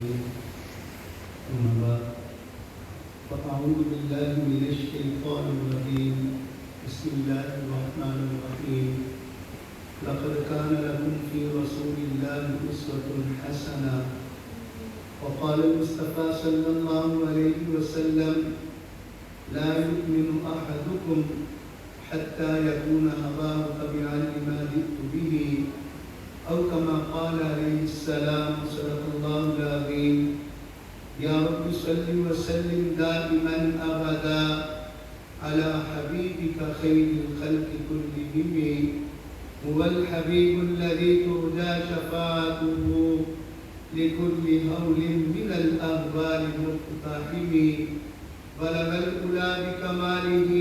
أما بعد فأعوذ بالله من الشيطان الرجيم بسم الله الرحمن الرحيم لقد كان لكم في رسول الله أسوة حسنة وقال المصطفى صلى الله عليه وسلم لا يؤمن أحدكم حتى يكون هواه تبعا لما جئت به أو كما قال عليه السلام صدق الله العظيم يا رب صل وسلم دائما أبدا على حبيبك خير الخلق كلهم هو الحبيب الذي ترجى شفاعته لكل هول من الأهوال مقتحم بلغ الأولى بكماله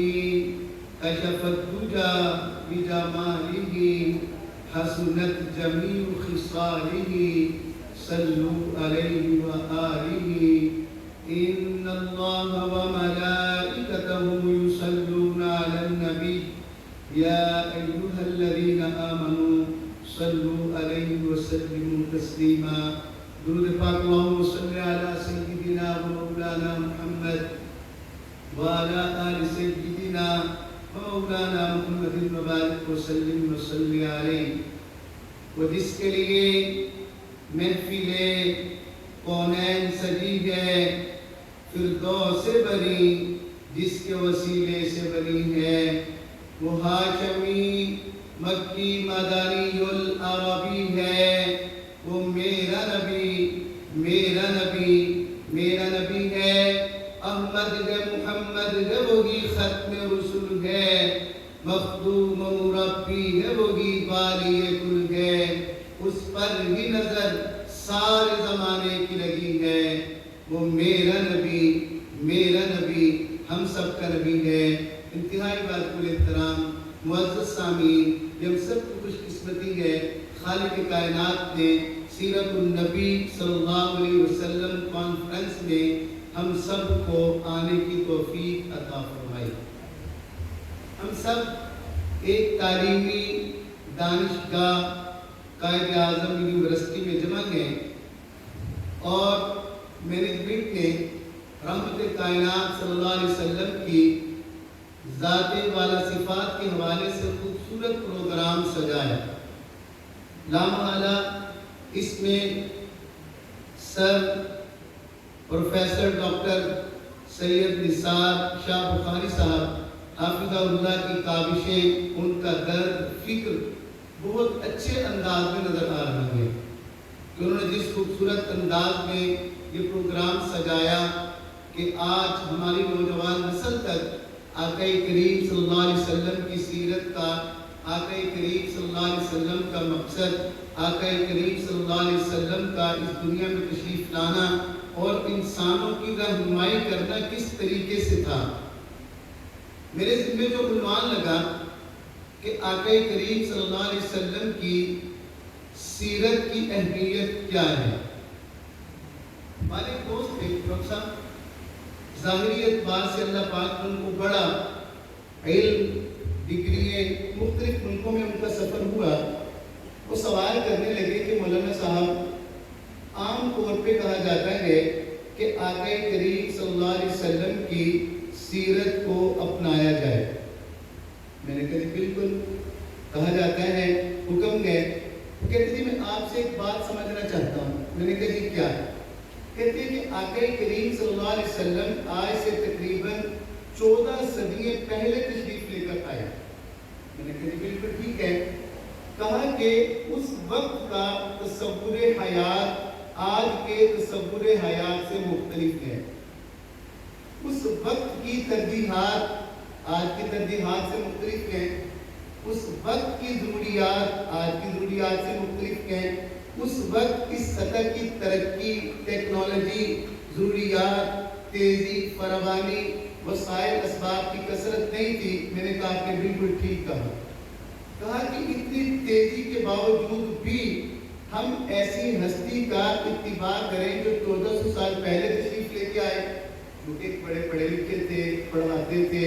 كشف الدجى بجماله حسنت جميع خصاله صلوا عليه وآله إن الله وملائكته يصلون على النبي يا أيها الذين آمنوا صلوا عليه وسلموا تسليما درود پاک اللهم صل على سيدنا ومولانا محمد وعلى آل سيدنا مولانا محمد مبارک وسلم وصلی علیہ. وہ جس کے لیے محفل کونین سجی ہے فردوس سے بری، جس کے وسیلے سے بری ہے، وہ ہاشمی مکی مدنی العربی ہے. وہ میرا نبی میرا نبی میرا نبی ہے. احمد ہے محمد ہے وہی ختم رسول ہے، مخدوم مربی ہے وہی بالی کل ہے. اس پر ہی نظر سارے زمانے کی لگی ہے. وہ میرا نبی ہم سب کا نبی ہے. انتہائی واجب احترام معزز سامعین، ہم سب کو خوش قسمتی ہے خالق کائنات نے سیرت النبی صلی اللہ علیہ وسلم کانفرنس میں ہم سب کو آنے کی توفیق عطا فرمائی. ہم سب ایک تعلیمی دانشگاہ قائد اعظم یونیورسٹی میں جمع ہیں اور مینجمنٹ نے رحمت کائنات صلی اللہ علیہ وسلم کی ذات والا صفات کے حوالے سے خوبصورت پروگرام سجایا. لامحالہ اس میں سر پروفیسر ڈاکٹر سید نثار شاہ بخاری صاحب حافظہ اللہ کی کاوشیں، ان کا درد فکر بہت اچھے انداز میں نظر آ رہا ہے کہ انہوں نے جس خوبصورت انداز میں یہ پروگرام سجایا کہ آج ہماری نوجوان نسل تک آقا کریم صلی اللہ علیہ وسلم کی سیرت کا، آقا کریم صلی اللہ علیہ وسلم کا مقصد، آقا کریم صلی اللہ علیہ وسلم کا اس دنیا میں تشریف لانا اور انسانوں کی رہنمائی کرنا کس طریقے سے تھا. میرے ذمہ جو عنوان لگا کہ آقا کریم صلی اللہ علیہ وسلم کی سیرت کی اہمیت کیا ہے. ہمارے دوست تھے ڈاکٹر صاحب، ظاہری اعتبار سے اللہ پاک نے ان کو بڑا علم، ڈگریاں، مختلف ملکوں میں ان کا سفر ہوا. وہ سوال کرنے لگے کہ مولانا صاحب، عام طور پہ کہا جاتا ہے کہ آقا کریم صلی اللہ علیہ وسلم کی سیرت کو اپنایا جائے. میں نے کہا بالکل کہا جاتا ہے، حکم ہے. وہ کہتے ہیں میں آپ سے ایک بات سمجھنا چاہتا ہوں. میں نے کہا جی کیا ہے؟ کہتے ہیں کہ آقا کریم صلی اللہ علیہ وسلم آج سے تقریباً 14 صدیاں پہلے تشریف لے کر آئے. میں نے کہا بالکل ٹھیک ہے. کہا کہ اس وقت کا تصور حیات آج کے تصور حیات سے مختلف ہے. اس وقت کی ترجیحات آج کی ترجیحات سے مختلف ہیں. اس وقت کی ضروریات آج کی ضروریات سے مختلف ہیں. اس وقت کی سطح کی ترقی، ٹیکنالوجی، ضروریات، تیزی، فراوانی، وسائل اسباب کی کثرت نہیں تھی. میں نے کہا کہ بالکل ٹھیک کہا کہ اتنی تیزی کے باوجود بھی ہم ایسی ہستی کا اتباع کریں جو 1400 سال پہلے تشریف لے کے آئے، جو کہ بڑے پڑھے لکھے تھے، پڑھاتے تھے،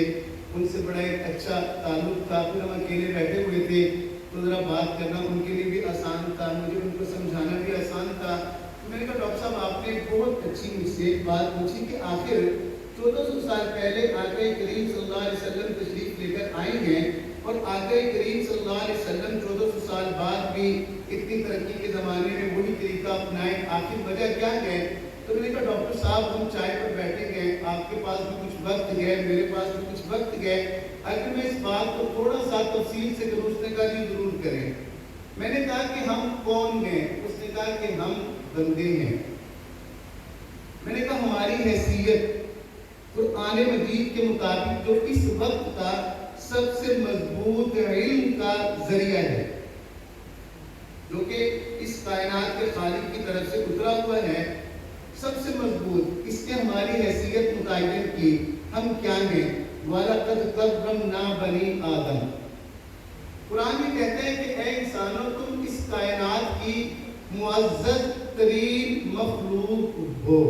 ان سے بڑا ایک اچھا تعلق تھا. پھر ہم اکیلے بیٹھے ہوئے تھے تو ذرا بات کرنا ان کے لیے بھی آسان تھا، مجھے ان کو سمجھانا بھی آسان تھا. میں نے کہا ڈاکٹر صاحب آپ نے بہت اچھی مجھ سے بات پوچھی کہ آخر 1400 سال پہلے آقا کریم صلی اللہ علیہ وسلم تشریف لے کر آئے ہیں اور آقا کریم صلی اللہ علیہ وسلم 1400 سال بعد بھی اتنی ترقی کے زمانے میں وہی طریقہ اپنائیں، آخر وجہ کیا ہے؟ تو میں نے کہا ڈاکٹر صاحب ہم چائے پر بیٹھے گئے، آپ کے پاس بھی کچھ وقت ہے، میرے پاس بھی کچھ وقت ہے، اگر میں اس بات کو تھوڑا سا تفصیل سے کروں؟ اس نے کہا جی ضرور کریں۔ میں نے کہا کہ ہم کون ہیں؟ اس نے کہا کہ ہم بندے ہیں۔ میں نے کہا ہماری حیثیت قرآن مجید کے مطابق جو اس وقت کا سب سے مضبوط علم کا ذریعہ ہے، جو کہ اس کائنات کے خالق کی طرف سے اترا ہوا ہے، سب سے مضبوط، اس نے ہماری حیثیت متعین کی، ہم کیا ہیں؟ وَلَقَدْ كَرَّمْنَا بَنِي آدم۔ قرآن میں کہتا ہے کہ اے انسانوں تم اس کائنات کی معزز ترین مخلوق ہو۔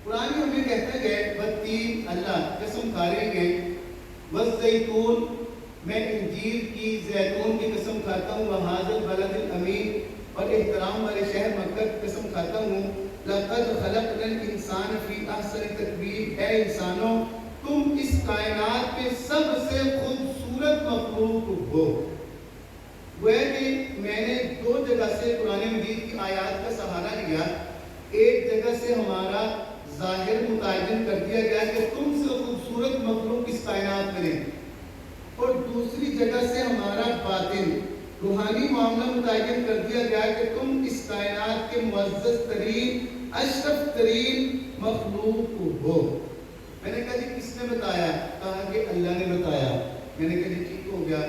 قرآن میں ہمیں کہتا ہے والتین، اللہ قسم کھا رہے ہیں، والزیتون، میں انجیر کی زیتون کی قسم کھاتا ہوں، وہذا البلد الامین، اور احترام والے شہر مکہ کی قسم کھاتا ہوں، لقد خلقنا الانسان فی احسن تقویم، اے انسانوں تم اس کائنات میں سب سے خوبصورت مخلوق ہو۔ وہ کہ میں نے دو جگہ سے قرآن مجید کی آیات کا سہارا لیا، ایک جگہ سے ہمارا ظاہر متعین کر دیا گیا کہ تم سے خوبصورت مخلوق اس کائنات میں، اور دوسری جگہ سے ہمارا باطن روحانی معاملہ متعین کر دیا گیا کہ تم اس کائنات کے معزز ترین اشرف ترین مخلوق ہو۔ میں نے کہا جی کس نے بتایا؟ کہا کہ اللہ نے بتایا۔ میں نے کہا جی ٹھیک ہو گیا۔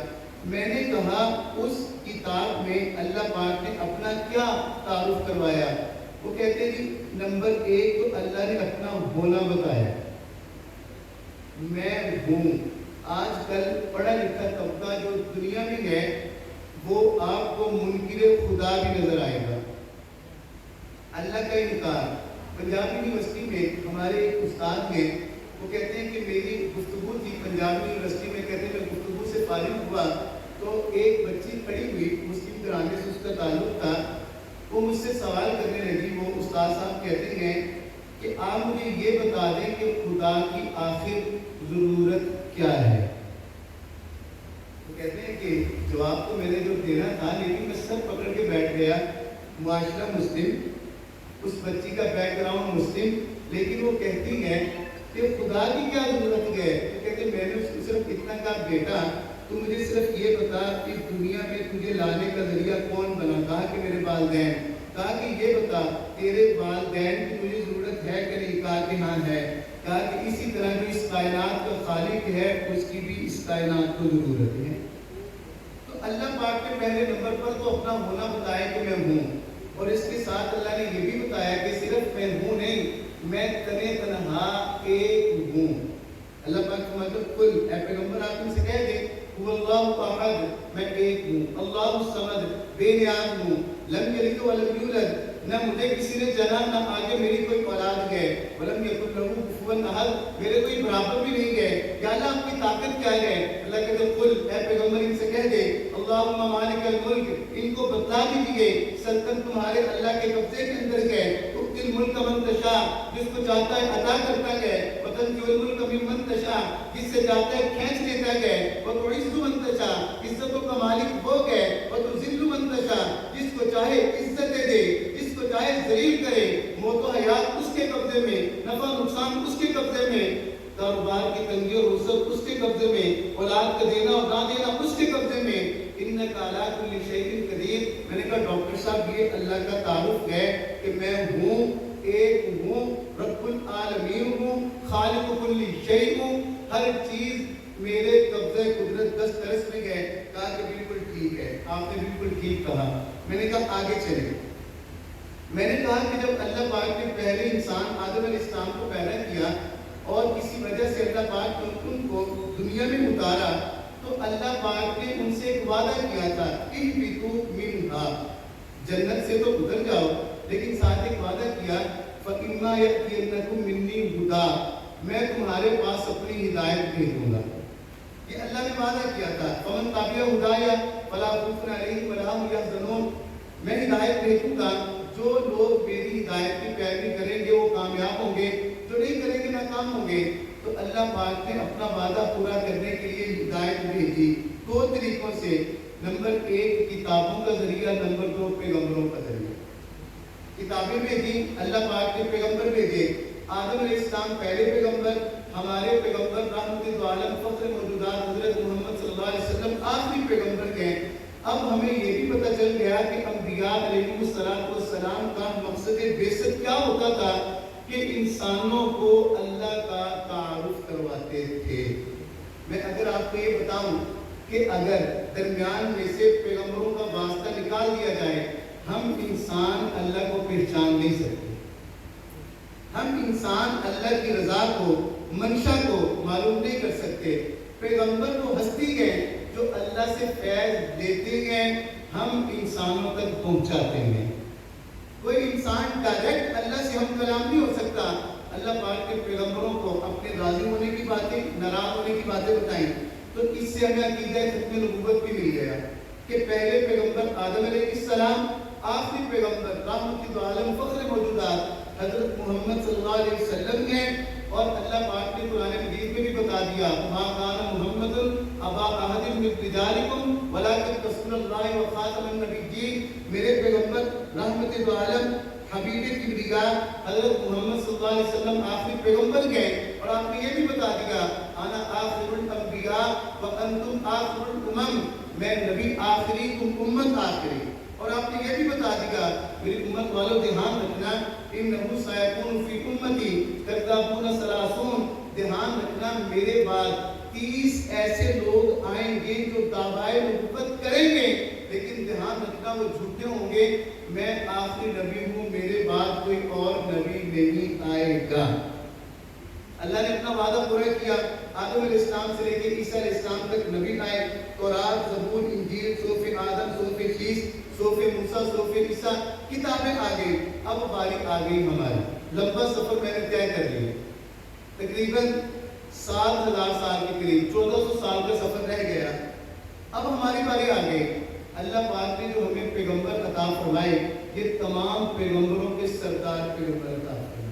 میں نے کہا اس کتاب میں اللہ پاک نے اپنا کیا تعارف کروایا؟ وہ کہتے جی نمبر 1 تو اللہ نے اپنا ہونا بتایا، میں ہوں۔ آج کل پڑھا لکھا طبقہ جو دنیا میں ہے وہ آپ کو منکر خدا بھی نظر آئے گا، اللہ کا انکار۔ پنجاب یونیورسٹی میں ہمارے ایک استاد ہیں، وہ کہتے ہیں کہ میری گفتگو تھی پنجاب یونیورسٹی میں، کہتے ہیں میں گفتگو سے فارغ ہوا تو ایک بچی کھڑی ہوئی، مسلم گھرانے سے اس کا تعلق تھا، وہ مجھ سے سوال کرنے لگی۔ وہ استاد صاحب کہتے ہیں کہ آپ مجھے یہ بتا دیں کہ خدا کی آخر ضرورت کیا ہے؟ وہ کہتے ہیں کہ جواب تو میں نے جو دینا تھا لیکن میں سب پکڑ کے بیٹھ گیا، معاشرہ مسلم، اس بچی کا بیک گراؤنڈ مسلم، لیکن وہ کہتی ہے کہ خدا کی کیا ضرورت ہے؟ تو کہتے ہیں میں نے اس کو صرف اتنا کہا بیٹا تو مجھے صرف یہ بتا کہ دنیا میں تجھے لانے کا ذریعہ کون بنا؟ کہا کہ میرے والدین۔ کہا کہ یہ بتا تیرے والدین کی مجھے ضرورت ہے کہ نہیں؟ کہا کہ ہاں ہے۔ کہا کہ اسی طرح جو اس کائنات کا خالق ہے اس کی بھی اس کائنات کو ضرورت ہے۔ تو اللہ پاک نے پہلے نمبر پر تو اپنا ہونا بتایا کہ میں ہوں، اور اس کے ساتھ اللہ نے یہ بھی بتایا کہ صرف میں ہوں نہیں، میں تنے تنہا ایک ہوں۔ اللہ پاک کا مطلب کل، اے پیغمبر آپ ان سے کہہ دیں هو اللہ احد، میں ایک ہوں، اللہ الصمد، بے نیاز ہوں، لم یلد ولم یولد، نہ مجھے کسی نے جنا نہ آگے میری کوئی اولاد ہے، ولم یکن لہ کفوا احد، میرے کوئی برابر بھی نہیں ہے۔ یا اللہ آپ کی طاقت کیا ہے؟ اللہ کہتے ہیں قل، اے پیغمبر ان سے کہہ دے اللہم مالک الملک، ان کو بتا دیجئے سلطنت تمہارے اللہ کے قبضے کے اندر ہے، تؤتی الملک من تشاء، جس کو چاہتا ہے عطا کرتا ہے، وتنزع الملک ممن تشاء، جس سے چاہتا ہے کھینچ لیتا ہے، وتعز من تشاء، عزتوں کا مالک وہ ہے، وتذل من تشاء، جس کو چاہے عزت دے دے، جس کو چاہے ذلیل کرے، موت و حیات اس کے قبضے میں، نفع نقصان اس کے قبضے میں، کاروبار کی تنگی اور وسعت اس کے قبضے میں، اولاد کا دینا اور نہ دینا اس کے قبضے میں، انک علی کل شیء قدیر۔ میں نے کہا ڈاکٹر صاحب یہ اللہ کا تعارف ہے کہ میں ہوں، ایک ہوں، رب العالمین ہوں، خالق کل شیء ہوں، ہر چیز میرے قبضے قدرت دسترس میں ہے۔ کہا کہ بالکل ٹھیک ہے، آپ نے بالکل ٹھیک کہا۔ میں نے کہا آگے چلیں۔ میں نے کہا کہ جب اللہ پاک نے پہلے انسان آدم علیہ السلام کو پیدا کیا اور کسی وجہ سے اللہ پاک نے ان کو دنیا میں اتارا تو اللہ پاک نے ان سے ایک وعدہ کیا تھا، اہبطوا منہا، جنت سے تو اتر جاؤ، لیکن ساتھ ایک وعدہ کیا فَإِمَّا يَأْتِيَنَّكُم مِّنِّي هُدًى، میں تمہارے پاس اپنی ہدایت بھیجوں گا۔ یہ اللہ نے وعدہ کیا تھا، فَمَن تَبِعَ هُدَايَ فَلَا خَوْفٌ عَلَيْهِمْ وَلَا هُمْ يَحْزَنُونَ، میں ہدایت بھیجوں گا، جو لوگ میری ہدایت کی پیروی کریں گے وہ کامیاب ہوں گے، جو نہیں کریں گے ناکام ہوں گے۔ تو اللہ پاک نے اپنا وعدہ پورا کرنے کے لیے ہدایت بھیجی دو طریقوں سے، نمبر 1 کتابوں کا ذریعہ، نمبر 2 پیغمبروں کا ذریعہ۔ کتابیں بھیجی، اللہ پاک نے پیغمبر بھیجے۔ آدم علیہ السلام پہلے پیغمبر، ہمارے پیغمبر رحمت عالم فخر موجودات حضرت محمد صلی اللہ علیہ وسلم آخری پیغمبر گئے۔ اب ہمیں یہ بھی پتہ چل گیا کہ انبیاء علیہ السلام کا مقصد بعثت کیا ہوتا تھا، کہ انسانوں کو اللہ کا تعارف کرواتے تھے۔ میں اگر آپ کو یہ بتاؤں کہ اگر درمیان میں سے پیغمبروں کا واسطہ نکال دیا جائے، ہم انسان اللہ کو پہچان نہیں سکتے، ہم انسان اللہ کی رضا کو، منشا کو معلوم نہیں کر سکتے۔ پیغمبر تو ہستی گئے جو اللہ سے فیض دیتے گئے، ہم انسانوں تک پہنچاتے ہیں۔ کوئی انسان ڈائریکٹ اللہ سے ہم کلام نہیں ہو سکتا۔ اللہ پاک کے پیغمبروں کو اپنے راضی ہونے کی باتیں، ناراض ہونے کی باتیں بتائیں، تو اس سے ہمیں عقیدہ ختم نبوت بھی مل گیا کہ پہلے پیغمبر آدم علیہ السلام، آخری پیغمبر رحمت عالم فخر موجودات حضرت محمد صلی اللہ علیہ وسلم ہیں۔ اور اللہ پاک نے قرآن مجید میں بھی بتا دیا، ما کان محمد ابا احد من رجالکم ولکن رسول اللہ و خاتم النبیین۔ میرے پیغمبر رحمت عالم حبیب کبریا حضرت محمد صلی اللہ علیہ وسلم آخری پیغمبر گئے، اور آپ نے یہ بھی بتا دیا، انا آخر الانبیاء وانتم آخر الامم، میں نبی آخری، تم امت آخری۔ اور آپ نے یہ بھی بتا دیا، میری امت والوں دھیان رکھنا، انہو سیکون فی امتی کذابون ثلاثون، دھیان رکھنا میرے بعد 30 ایسے لوگ آئیں گے جو دعویٰ نبوت کریں گے، لیکن دھیان رکھنا وہ جھوٹے ہوں گے، میں آخری نبی ہوں، میرے بعد کوئی اور نبی نہیں آئے گا۔ اللہ نے اپنا وعدہ پورا کیا، آدم علیہ السلام سے لے کے عیسیٰ علیہ السلام تک نبی آئے، تورات، زبور، انجیل، صحف آدم، صحف شیس، صحف موسیٰ، صحف عیسیٰ، کتابیں آ گئی۔ اب باری آ گئی ہماری، لمبا سفر میں نے طے کر لیا، تقریباً 7,000 سال کے قریب، 1400 سال کا سفر رہ گیا۔ اب ہماری باری آ گئی۔ اللہ پاک نے جو ہمیں پیغمبر عطا فرمائے، یہ تمام پیغمبروں کے سردار پیغمبر عطا فرمائے۔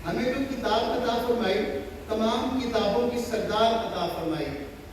ہمیں جو کتاب عطا فرمائی، تمام کتابوں کی سردار عطا فرمائی۔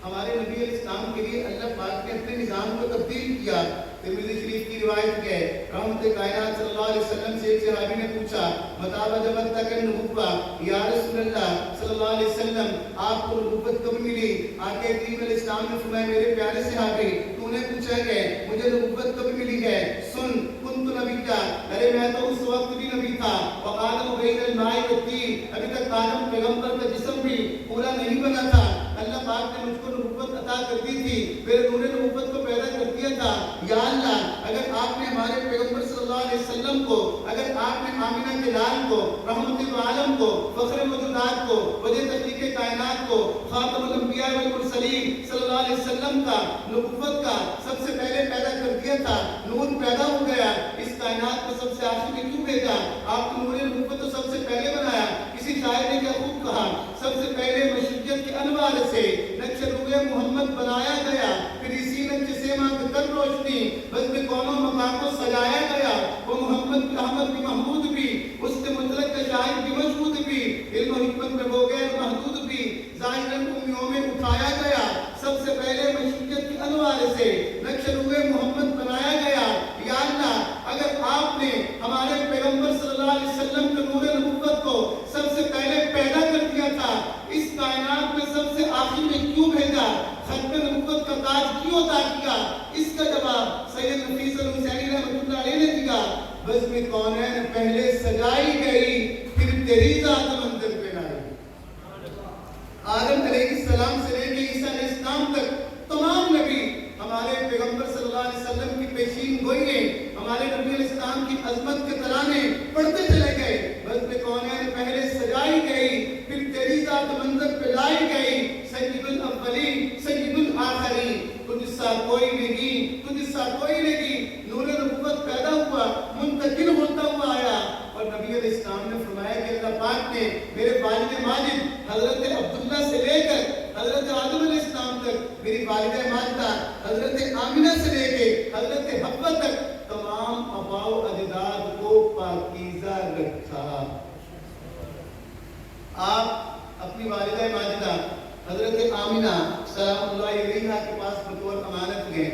ہمارے نبی علیہ السلام کے لیے اللہ پاک نے اپنے نظام کو تبدیل کیا۔ ترمذی شریف کی روایت ہے، رحمت کائنات صلی اللہ علیہ وسلم سے ایک صحابی نے پوچھا، متى وجبت لك النبوة یا رسول اللہ صلی اللہ علیہ وسلم، آپ کو نبوت کب ملی؟ آقا کریم علیہ السلام نے فرمایا، میرے پیارے صحابی، تو نے پوچھا ہے مجھے نبوت کب ملی ہے؟ سن، کنت نبیّا، ارے میں تو اس وقت بھی نبی تھا، وآدم بین الماء والطین، ابھی تک آدم پیغمبر کا جسم بھی پورا نہیں بنا تھا، اللہ پاک نے مجھ کو نبوت عطا کر دی تھی، میرے نور نبوت کو پیدا کر دیا تھا۔ یا اللہ، اگر آپ نے ہمارے پیغمبر صلی اللہ علیہ وسلم کو، اگر آپ نے آمینہ کے لال کو، رحمت عالم کو، فخر موجودات کو، وجہ تخلیق کائنات کو، خاتم الانبیاء والمرسلین صلی اللہ علیہ وسلم کا، نبوت کا سب سے پہلے پیدا کر دیا تھا، نور پیدا ہو گیا، اس کائنات کو سب سے آخر میں کیوں بھیجا؟ آپ کو نور نبوت تو سب سے پہلے بنایا۔ کسی شاعر نے کیا خوب کہا، سب سے پہلے مشیت کے انوار سے نقش روئے محمد بنایا گیا، پھر اسی نقش سے مانگ کر روشنی بس میں کونوں مقام کو سجایا گیا، وہ محمد احمد بھی محمود بھی، اس کے مطلق کا شاہد بھی مشہود بھی، علم و حکمت میں وہ غیر محدود بھی، ظاہراً امیوں میں اٹھایا گیا، سب سے پہلے مشیت کے انوار سے نقش روئے محمد بنایا گیا۔ یا اللہ، اگر آپ نے ہمارے پیغمبر صلی اللہ علیہ وسلم کے نور نبوت کو سب سے پہلے پیدا کر دیا تھا، اس کائنات میں سب سے آخر میں کیوں بھیجا؟ ختم نبوت کا تاج کیوں عطا کیا؟ اس کا جواب سید نفیس الحسینی رحمۃ اللہ علیہ نے دیا، بزم کونین پہلے سجائی گئی، پھر تیری ذات منظر پہ لائی۔ آدم علیہ السلام سے لے کے عیسیٰ علیہ السلام تک تمام نبی ہمارے پیغمبر صلی اللہ علیہ وسلم کی پیشین گوئییں، ہمارے نبی علیہ السلام کی عظمت کے ترانے پڑھتے چلے گئے، بزم کونین پہلے سجائی گئی، پھر تیری ذات منظر پہ لائی گئی، سید الاولین سید الآخرین، تجھ سا کوئی نہیں، تجھ سا کوئی نہیں، نور نبوت پیدا ہوا، منتقل ہوتا ہوا آیا۔ اور نبی علیہ السلام نے فرمایا کہ اللہ پاک نے میرے والد ماجد حضرت عبداللہ سے لے کر حضرت آدم علیہ السلام تک، میری والدہ ماجدہ حضرت آمینہ سے لے کے حضرت حوا تک تمام آباء و اجداد کو پاکیزہ رکھا۔ آپ اپنی والدہ ماجدہ حضرت آمنہ سلام اللہ علیہا کے پاس بطور امانت گئے۔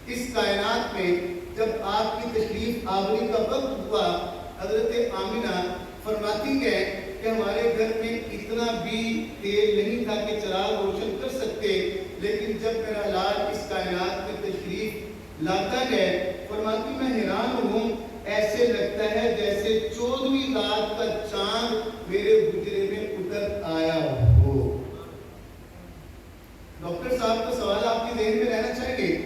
اس کائنات میں جب آپ کی تشریف آوری کا وقت ہوا، حضرت آمنہ فرماتی ہے کہ ہمارے گھر میں اتنا بھی تیل نہیں تھا کہ چراغ روشن کر سکتے، لیکن جب میرا لال اس کائنات میں تشریف لاتا ہے، فرماتی میں حیران ہوں، ایسے لگتا ہے جیسے 14ویں رات کا چاند میرے حجرے میں اتر آیا ہو۔ ڈاکٹر صاحب کا سوال آپ کے ذہن میں رہنا چاہیے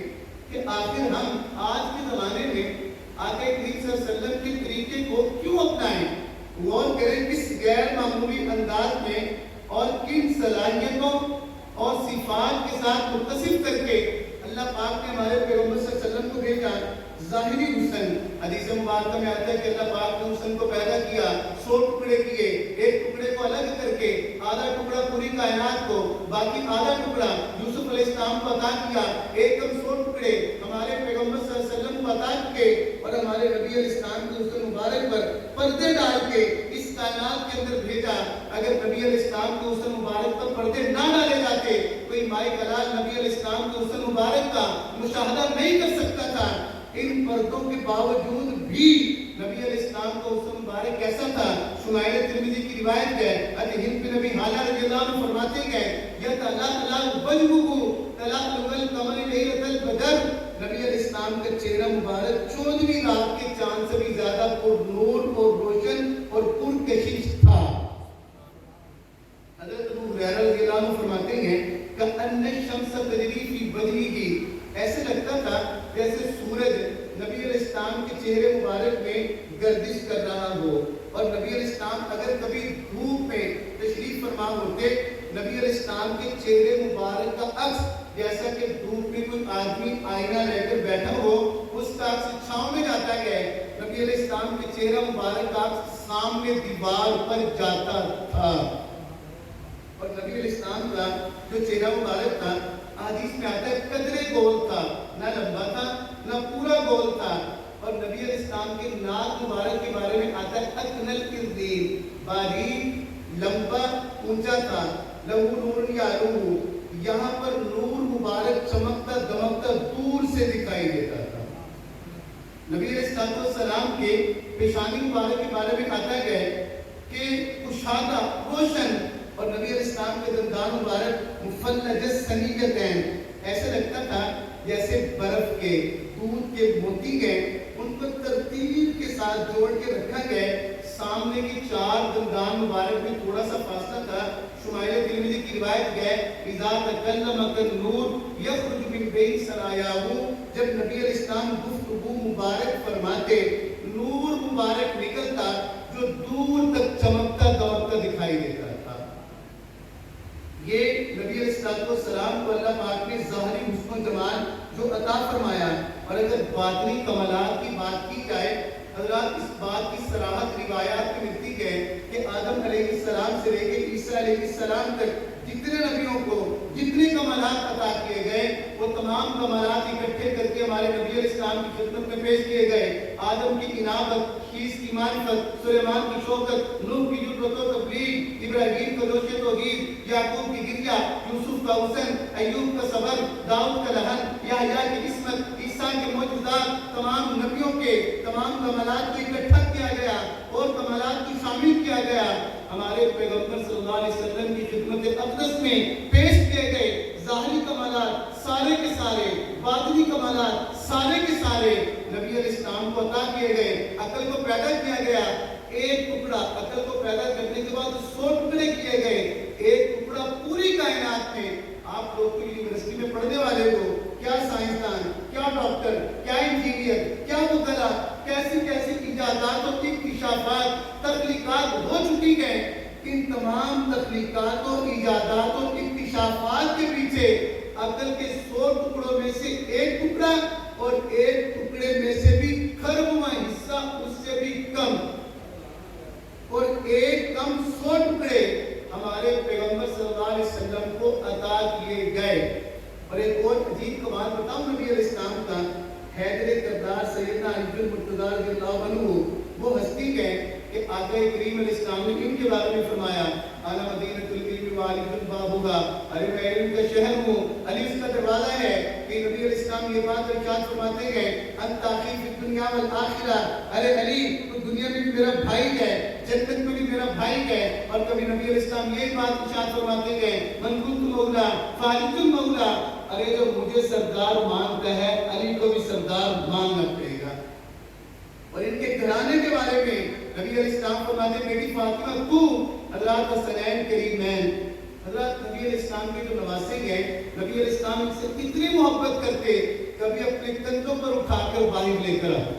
کہ آخر ہم آج کے زمانے میں آقا کریم صلی اللہ علیہ وسلم کے طریقے کو کیوں اپنائیں؟ غور کریں کس غیر معمولی انداز میں اور کن صلاحیتوں اور صفات کے ساتھ متصف کر کے اللہ پاک نے ہمارے پیغمبر صلی اللہ علیہ وسلم کو بھیجا۔ ظاہری حسن، حدیث مبارکہ میں آتا ہے کہ اللہ پاک نے حسن کو پیدا کیا، 100 ٹکڑے کیے، ایک ٹکڑے کو الگ کر کے آدھا ٹکڑا پوری کائنات کو، باقی آدھا ٹکڑا یوسف علیہ السلام کو عطا کیا، ایک کم 100 ٹکڑے ہمارے پیغمبر صلی اللہ علیہ وسلم کو عطا کیے، اور ہمارے نبی علیہ السلام کے حسن مبارک پر پردے ڈال کے اس کائنات کے اندر بھیجا۔ اگر نبی علیہ السلام کے حسن مبارک پر پردے نہ ڈالے جاتے، کوئی مائی کلال نبی علیہ السلام کے حسن مبارک کا مشاہدہ نہیں کر سکتا تھا۔ ان پردوں کے باوجود بھی نبی علیہ السلام کا حسن مبارک کیسا تھا؟ شمائل ترمذی کی روایت ہے، ہند بن نبی حالہ رضی اللہ عنہ فرماتے ہیں یتلألأ وجهه تلألؤ القمر لیلۃ البدر، نبی علیہ السلام کا چہرہ مبارک 14ویں رات کے چاند سے بھی زیادہ پر نور اور روشن اور پر کشش تھا۔ حضرت ابو ہریرہ رضی اللہ عنہ فرماتے ہیں کہ ان الشمس تجری فی وجهه، ایسے لگتا تھا جیسے سورج نبی علیہ السلام کے چہرے مبارک میں گردش کر رہا ہو، اور نبی علیہ السلام اگر کبھی دھوپ میں تشریف فرما ہوتے، نبی علیہ السلام کے چہرے مبارک کا عکس جیسا کہ دھوپ میں کوئی آدمی آئینہ لے کر بیٹھا ہو، اس کا عکس چھاؤں میں جاتا ہے، نبی علیہ السلام کے چہرہ مبارک کا عکس سامنے دیوار پر جاتا تھا۔ اور نبی علیہ السلام کا جو چہرہ مبارک تھا، حدیث میں آتا ہے قدرے گول تھا، نہ لمبا تھا نہ پورا گول تھا، اور نبی علیہ السلام کے ناک مبارک کے بارے میں آتا ہے اکنل کردیر، باریک لمبا اونچا تھا، لہو نور یعلو، یہاں پر نور مبارک چمکتا دمکتا دور سے دکھائی دیتا تھا۔ نبی علیہ السلام کے پیشانی مبارک کے بارے میں آتا ہے کہ کشادہ روشن، اور نبی علیہ السلام کے دندان مبارک مفلج ثنیتین، ایسے لگتا تھا جیسے برف کے دودھ کے موتی گئے، ان کو ترتیب کے ساتھ جوڑ کے رکھا گئے، سامنے کی 4 دندان مبارک میں تھوڑا سا فاصلہ تھا۔ شمائل ترمذی کی روایت ہے اذا تکلم النور یخرج من بین ثنایاہ، جب نبی علیہ السلام گفتگو مبارک فرماتے، نور مبارک نکلتا جو دور تک چمکتا دوڑتا دکھائی دیتا تھا۔ یہ نبی علیہ السلام کو اللہ پاک نے ظاہری حسن و جمال جو عطا فرمایا، اور اگر باطنی کمالات کی بات کی جائے، حضرات اس بات کی صراحت روایات میں ملتی ہے کہ آدم علیہ السلام سے لے کے عیسیٰ علیہ السلام تک جتنے نبیوں کو جتنے کمالات عطا کیے گئے، وہ تمام کمالات اکٹھے کر کے ہمارے نبی علیہ السلام کی خدمت میں پیش کیے گئے۔ آدم کی انابت، شیس کی معرفت، سلیمان کی شوکت، نوح کی جرأت و تبلیغ، ابراہیم کا جوش توحید، یعقوب کی گریہ، یوسف کا حسن، ایوب کا صبر، داؤد کا لحن، یحییٰ کی عصمت، عیسیٰ کے معجزات، تمام نبیوں کے تمام کمالات کو اکٹھا کیا گیا اور کمالات کو شامل کیا گیا، ہمارے پیغمبر صلی اللہ علیہ وسلم کی خدمت اقدس میں پیش کیے گئے۔ ظاہری کمالات سارے کے سارے، باطنی کمالات سارے کے سارے نبی علیہ السلام کو عطا کیے گئے۔ عقل کو پیدا کیا گیا، ایک ٹکڑا عقل کو پیدا کرنے کے بعد 100 ٹکڑے کیے گئے، ایک ٹکڑا پوری کائنات میں۔ آپ لوگ کو یونیورسٹی میں پڑھنے والے کو کیا سائنسدان، کیا ڈاکٹر، کیا انجینئر، کیا وکلا، کیسی کیسی ایجادات اور اکتشافات تخلیقات ہو چکی ہیں، ان تمام تخلیقات اور ایجادات اور اکتشافات کے پیچھے عقل کے 100 ٹکڑوں میں سے ایک ٹکڑا اور ایک ٹکڑے میں سے بھی کھربواں حصہ اس سے بھی کم، اور ایک کم 100 ٹکڑے ہمارے پیغمبر صلی اللہ علیہ وسلم کو عطا کیے گئے۔ اور ایک اور عجیب کمال بتاؤں نبی علیہ السلام کا، حیدر کردار سیدنا علی المرتضیٰ رضی اللہ عنہ وہ ہستی ہے کہ آقا کریم علیہ السلام نے ان کے بارے میں فرمایا انا مدینۃ العلم وعلی بابھا، ارے میں علم کا شہر ہوں، علی اس کا دروازہ ہے. کہ نبی علیہ السلام یہ بات ارشاد فرماتے ہیں انت اخی فی الدنیا والآخرہ، ارے علی تو دنیا میں بھی میرا بھائی ہے، جنت میں بھی میرا بھائی ہے. اور کبھی نبی علیہ السلام یہ بات ارشاد فرماتے ہیں من کنت مولا خالد المولا، ارے جو مجھے سردار مانتا ہے علی کو بھی سردار ماننا پڑے گا. اور ان کے گھرانے کے بارے میں نبی علیہ السلام فرماتے ہیں بیٹی فاطمہ تو حضرات حسنین کریمین، حضرات نبی علیہ السلام کے جو نواسے گئے نبی علیہ السلام ان سے اتنی محبت کرتے، کبھی اپنے کندھوں پر اٹھا کر باہر لے کر آتے،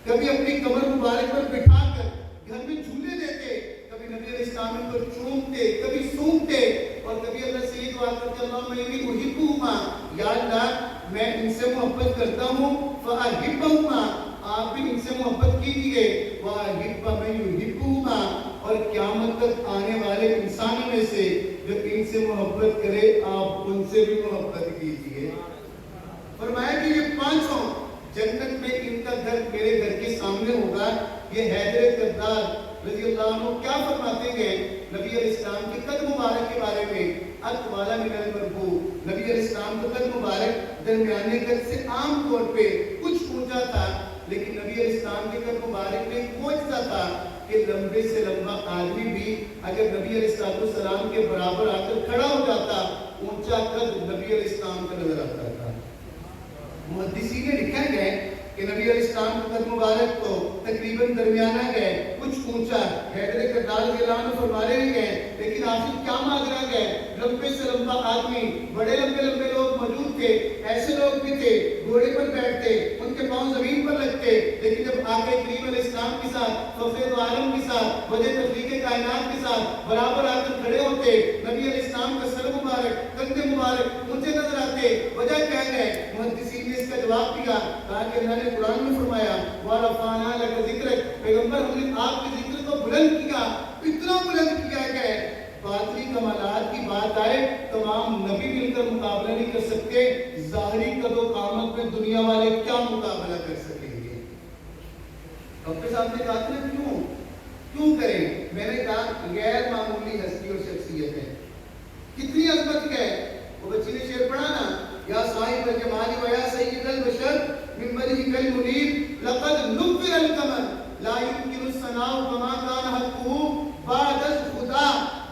کبھی اپنی کمر مبارک پر بٹھا کر گھر میں جھولے دیتے، کبھی نبی علیہ السلام ان کو چومتے، کبھی سونگتے، اور کبھی اللہ سے یہ دعا کرتے اللہم انی احبہما، یا اللہ میں ان سے محبت کرتا ہوں فاحبہما، آپ بھی ان سے محبت کیجئے، وَأَحِبَّ مَن يُحِبُّهُمَا، اور قیامت تک آنے والے انسانوں میں سے جو ان سے محبت کرے آپ ان سے بھی محبت کیجئے. فرمایا کہ یہ پانچوں جنت میں ان کا گھر میرے گھر کے سامنے ہوگا. یہ حیدر کردار رضی اللہ عنہ کیا فرماتے ہیں نبی علیہ السلام کے قد مبارک کے بارے میں اطوال من المربوع، نبی علیہ السلام کا قد مبارک درمیانے قد سے عام طور پہ کچھ اونچا تھا، لیکن نبی علیہ السلام کے قد مبارک میں پہنچتا تھا کہ لمبے سے لمبا آدمی بھی اگر نبی علیہ السلام کے برابر آ کر کھڑا ہو جاتا اونچا قد نبی علیہ السلام کا نظر آتا تھا. محدثین نے لکھا ہے کہ نبی علیہ السلام کا قد مبارک تو تقریباً درمیانہ ہے، کچھ اونچا. حیدر کردار رضی اللہ عنہ فرما رہے ہیں لیکن آخر کیا ماجرا ہے، لمبے سے لمبا آدمی، بڑے لمبے لمبے لوگ موجود تھے، ایسے لوگ بھی تھے گھوڑے پر بیٹھتے، ان کے پاؤں زمین پر لگتے، لیکن جب آقا کریم علیہ السلام کے ساتھ فخر عالم کے ساتھ وجہ تخلیق کائنات کے ساتھ برابر آ کر کھڑے ہوتے، نبی علیہ السلام کا سر مبارک کندھے مبارک اونچے نظر آتے. وجہ کیا ہے؟ محدثین نے اس کا جواب دیا، کہا کہ اللہ نے قرآن میں فرمایا وَرَفَعْنَا لَكَ ذِكْرَكَ، پیغمبر ہم نے آپ کے ذکر کو بلند کیا، اتنا بلند کیا کہ باطنی کمالات کی بات آئے تمام نبی مل کر مقابلہ نہیں کر سکتے، ظاہری قد و قامت میں دنیا والے کیا مقابلہ کر سکیں گے. ڈاکٹر صاحب نے کہا تھا کیوں کریں؟ میں نے کہا غیر معمولی ہستی اور شخصیت ہے، کتنی عظمت ہے. وہ بچی نے شعر پڑھا نا یا صاحب الجمال و یا سید البشر من وجهك المنیر لقد نور القمر لا يمكن الثناء كما كان حقه بعد خدا.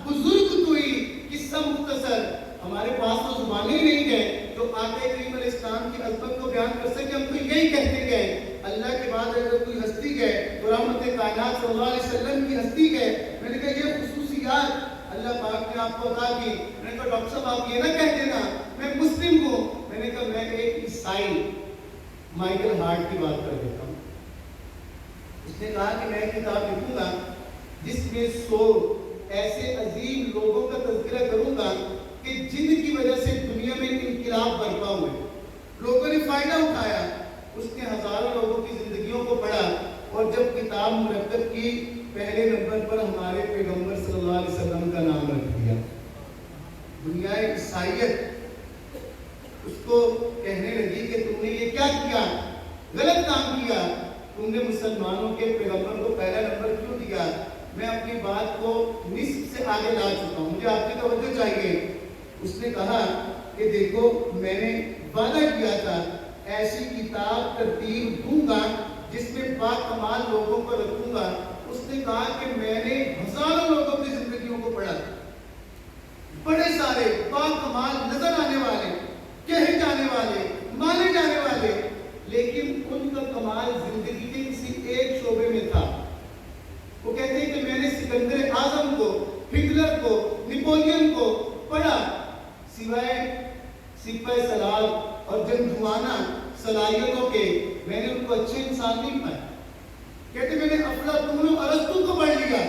بزرگ تو ہی قصہ مختصر، ہمارے پاس تو زبانیں ہی نہیں ہے جو آقا کریم علیہ السلام کی عظمت کو بیان کر سکے. ہم تو یہی کہتے گئے اللہ کے بعد اگر کوئی ہستی ہے تو رحمت کائنات صلی اللہ علیہ وسلم کی ہستی ہے. میں نے کہا یہ خصوصیات اللہ پاک نے آپ کو عطا کی. میں نے کہا ڈاکٹر صاحب آپ یہ نہ کہہ دینا میں مسلم ہوں. میں نے کہا میں ایک عیسائی مائیکل ہارٹ کی بات کر دیتا ہوں. اس نے کہا کہ میں کتاب لکھوں گا جس میں 100 ایسے عظیم لوگوں کا تذکرہ کروں گا کہ جن کی وجہ سے دنیا میں انقلاب برپا ہوئے، لوگوں نے فائدہ اٹھایا. اس نے ہزاروں لوگوں کی زندگیوں کو پڑھا اور جب کتاب مرتب کی پہلے نمبر پر ہمارے پیغمبر صلی اللہ علیہ وسلم کا نام رکھ دیا. دنیا عیسائیت اس کو کہنے لگی کہ تم نے یہ کیا کیا، غلط کام کیا، تم نے مسلمانوں کے پیغمبر کو پہلا نمبر کیوں دیا. میں اپنی بات کو نصف سے آگے لا چکا ہوں، مجھے آپ کی توجہ چاہیے. اس نے کہا کہ دیکھو میں نے وعدہ کیا تھا ایسی کتاب ترتیب دوں گا جس میں با کمال لوگوں کو رکھوں گا. اس نے کہا کہ میں نے ہزاروں لوگوں کی زندگیوں کو پڑھا، بڑے سارے با کمال نظر آنے والے، کہے جانے والے، مانے جانے والے، لیکن ان کا کمال زندگی کے کسی ایک شعبے میں تھا. وہ کہتے ہیں کہ میں نے سکندر اعظم کو، ہٹلر کو، نیپولین کو پڑھا، سوائے سپہ سالار اور جنگجوانہ صلاحیتوں کے میں نے ان کو اچھے انسان نہیں پایا. کہتے میں نے افلاطون و ارسطو کو پڑھ لیا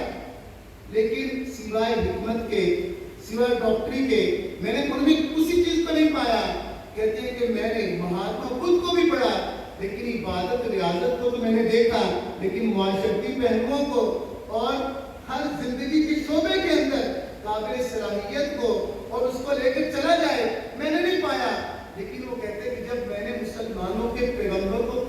لیکن سوائے حکمت کے، سوائے ڈاکٹری کے میں نے ان میں کسی چیز کو نہیں پایا. کہتے ہیں کہ میں نے مہاتما بدھ کو بھی پڑھا لیکن عبادت ریاضت کو تو میں نے دیکھا لیکن معاشرتی پہلوؤں کو اور ہر زندگی کے شعبے کے اندر قابل صلاحیت کو اور اس کو لے کر چلا جائے میں نے نہیں پایا. لیکن وہ کہتے ہیں کہ جب میں نے مسلمانوں کے پیغمبر کو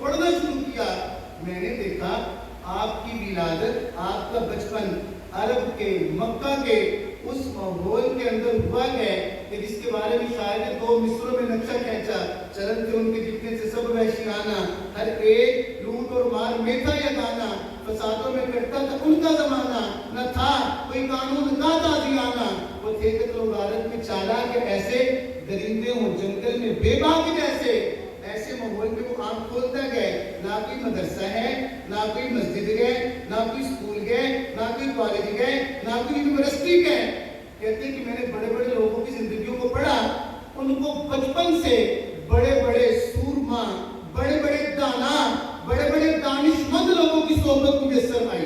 بچپن عرب کے مکہ کے اس ماحول کے اندر ہوا ہے کہ جس کے بارے میں شاعر نے 2 مصروں میں نقشہ کھینچا. چلن تھے ان کے جتنے سے سب وحشیانہ, ہر ایک لوٹ اور مار میں تھا یہ گانا, فسادوں میں کٹتا تھا ان کا زمانہ, نہ تھا کوئی قانون کا تازیانہ. وہ تھے کہ لوگ عالم میں چالاک ایسے, درندے ہوں جنگل میں بے باک جیسے. ایسے ماحول میں وہ آنکھ کھولتا گئے, نہ کوئی مدرسہ ہے, نہ کوئی مسجد گئے, نہ کوئی اسکول گئے, نہ کوئی کالج گئے, نہ کوئی یونیورسٹی گئے. کہتے ہیں کہ میں نے بڑے بڑے لوگوں کی زندگیوں کو پڑھا, ان کو بچپن سے بڑے بڑے سورما, بڑے بڑے دانا, بڑے بڑے دانشمند لوگوں کی صحبت میسر آئی,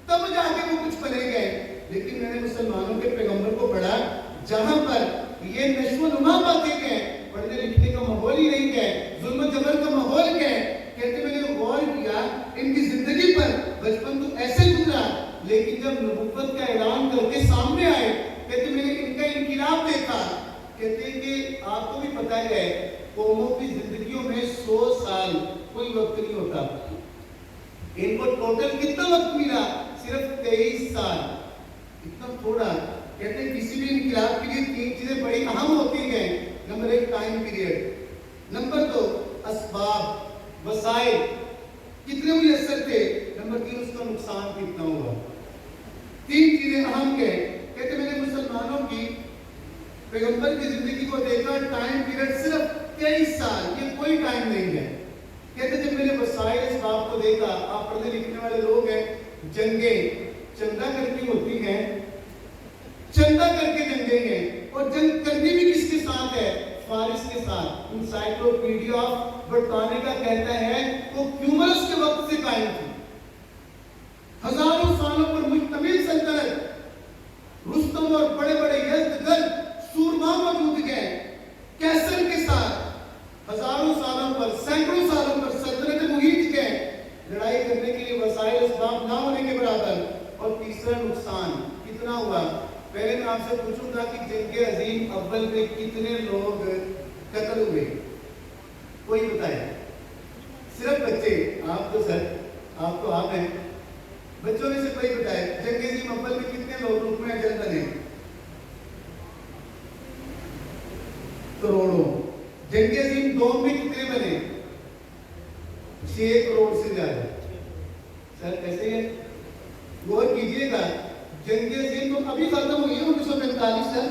تب جا کے وہ کچھ بنے گئے. لیکن میں نے مسلمانوں کے پیغمبر کو پڑھا جہاں پر یہ نشو و نما باتیں گئے, پڑھنے لکھنے کا ماحول ہی نہیں ہے, ظلم و جبر کا ماحول ہے. کہتے میں نے غور کیا ان کی زندگی پر, بچپن تو ایسے گزرا, لیکن جب نبوت کا اعلان کر کے سامنے آئے, کہتے میں نے ان کا انقلاب دیکھا. کہتے ہیں کہ آپ کو بھی پتہ ہے قوموں کی زندگیوں میں 100 سال کوئی وقت نہیں ہوتا. ان کو ٹوٹل کتنا وقت ملا؟ صرف 23 سال, اتنا تھوڑا. کہتے ہیں کسی بھی انقلاب کے لیے 3 چیزیں بڑی اہم ہوتی ہیں. نمبر 1 ٹائم پیریڈ, نمبر 2 اسباب وسائل کتنے میسر تھے, نمبر 3 اس کا نقصان کتنا ہوا. 3 چیزیں اہم ہیں. کہتے میں نے مسلمانوں کی پیغمبر کی زندگی کو دیکھا, ٹائم پیریڈ صرف 23 سال, یہ کوئی ٹائم نہیں ہے. کہتے جب میں نے وسائل اسباب کو دیکھا, آپ پڑھنے لکھنے والے لوگ ہیں, جنگیں چندہ کرنی ہوتی ہیں, چندہ کر کے جنگیں ہیں, اور جنگ کرنی بھی کس کے ساتھ ہے؟ فارس کے ساتھ. انسائکلوپیڈیا آف برٹانیکا کہتا ہے وہ کیومرس کے وقت سے قائم تھی. ہزاروں سالوں پر مشتمل سلطنت, رستم اور بڑے بڑے یزدگرد سورما موجود گئے. کیسر کے ساتھ ہزاروں سالوں پر, سینکڑوں سالوں پر سلطنت محیط گئے, لڑائی کرنے کے لیے وسائل اسباب نہ ہونے کے برابر. اور تیسرا نقصان کتنا ہوا؟ پہلے میں آپ سے پوچھوں گا کہ جنگ عظیم اول میں کتنے لوگ قتل ہوئے, کوئی بتائے؟ صرف بچے. آپ تو سر, آپ تو آپ ہیں, بچوں میں سے کوئی بتائے جنگ عظیم اول میں کتنے لوگ رکن اجل بنے؟ کروڑوں. جنگ عظیم دوم میں کتنے بنے؟ 6 کروڑ سے زیادہ. سر کیسے ہے؟ غور کیجئے گا, جنگ عظیم تو ابھی ختم ہوئی ہے 1945 سے,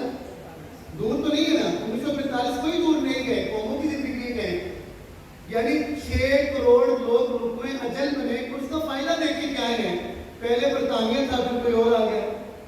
دور تو نہیں ہے نا, 1945 کوئی دور نہیں گئے, قوموں کی زندگی نہیں گئے. یعنی 6 کروڑ لوگ رکن اجل بنے. اس کا فائدہ دیکھیں کیا ہے. پہلے برطانیہ تھا, پھر کوئی اور آ گیا,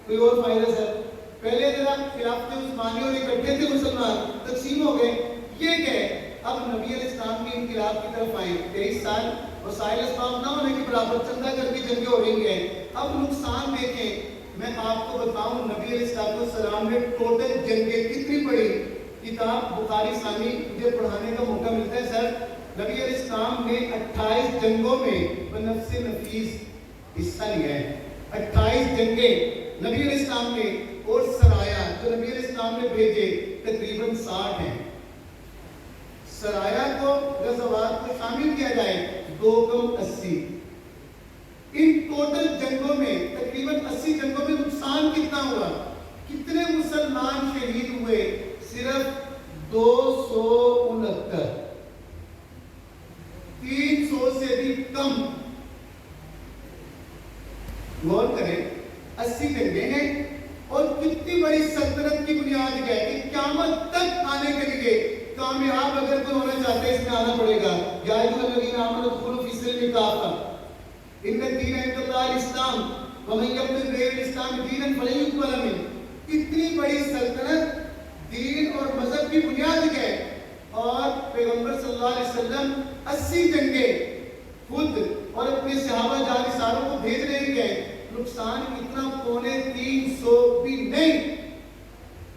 کوئی اور فائدہ سر. پہلے ذرا خلافت عثمانی اور اکٹھے تھے مسلمان, تقسیم ہو گئے, یہ گئے. اب نبی علیہ السلام کے انقلاب کی طرف آئے, 23 سال وسائل اسباب نہ ہونے کے برابر چندہ کر کے جنگیں ہو رہی ہیں. اب نقصان دیکھیں. میں آپ کو بتاؤں نبی علیہ السلام نے ٹوٹل جنگیں کتنی پڑھی. کتاب بخاری ثانی مجھے پڑھانے کا موقع ملتا ہے سر. نبی علیہ السلام نے 28 جنگوں میں بنفس نفیس حصہ لیا ہے. 28 جنگیں نبی علیہ السلام نے, اور سرایا جو نبی علیہ السلام نے بھیجے تقریباً 60 ہیں. سرایا کو غزوات کو شامل کیا جائے 2 کم 80. ان ٹوٹل جنگوں میں تقریباً 80 جنگوں میں نقصان کتنا ہوا؟ کتنے مسلمان شہید ہوئے؟ صرف 269. 300 سے بھی کم. غور کریں, 80 جنگیں ہیں اور کتنی بڑی سلطنت کی بنیاد ہے کہ قیامت تک آنے کے لیے کامیاب اگر کوئی ہونا چاہتا ہے اس میں آنا پڑے گا. یا ایھا الذین آمنوا ادخلوا فی السلم کافۃ ان الدین عند اللہ الاسلام ومن یبتغ غیر الاسلام دینا فلن یقبل منہ. اتنی بڑی سلطنت, دین اور مذہب کی بنیاد ہے, اور پیغمبر صلی اللہ علیہ وسلم 80 جنگیں خود اور اپنے صحابہ جانثاروں کو بھیج رہے ہیں. نقصان کتنا؟ 350 بھی نہیں.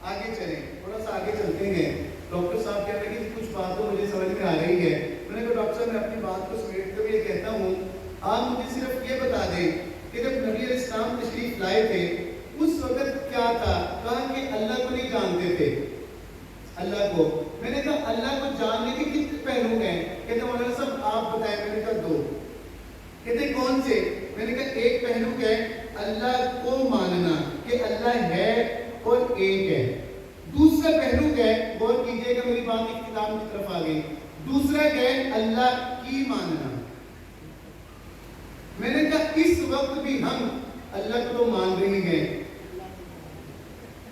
آگے چلیں, تھوڑا سا آگے چلتے ہیں. ڈاکٹر صاحب کہتے ہیں کہ کچھ بات تو مجھے سمجھ میں آ رہی ہے. میں نے کہا ڈاکٹر صاحب میں اپنی بات کو سمیٹ کر یہ کہتا ہوں, آپ مجھے صرف یہ بتا دیں کہ جب نبی علیہ السلام تشریف لائے تھے اس وقت کیا تھا؟ کہا کہ اللہ کو نہیں جانتے تھے. اللہ کو, میں نے کہا اللہ کو جاننے کے کتنے پہلو ہیں؟ کہتے مولانا صاحب آپ بتائیں. میں نے کہا 2. کہتے کون سے؟ میں نے کہا ایک پہلو ہے اللہ کو ماننا کہ اللہ ہے اور ایک ہے. دوسرا پہلو کیا ہے, غور کیجئے گا, میری بات اختتام کی طرف آ گئی. دوسرا کیا ہے, اللہ کی ماننا. میں نے کہا اس وقت بھی ہم اللہ کو تو مان رہے ہیں,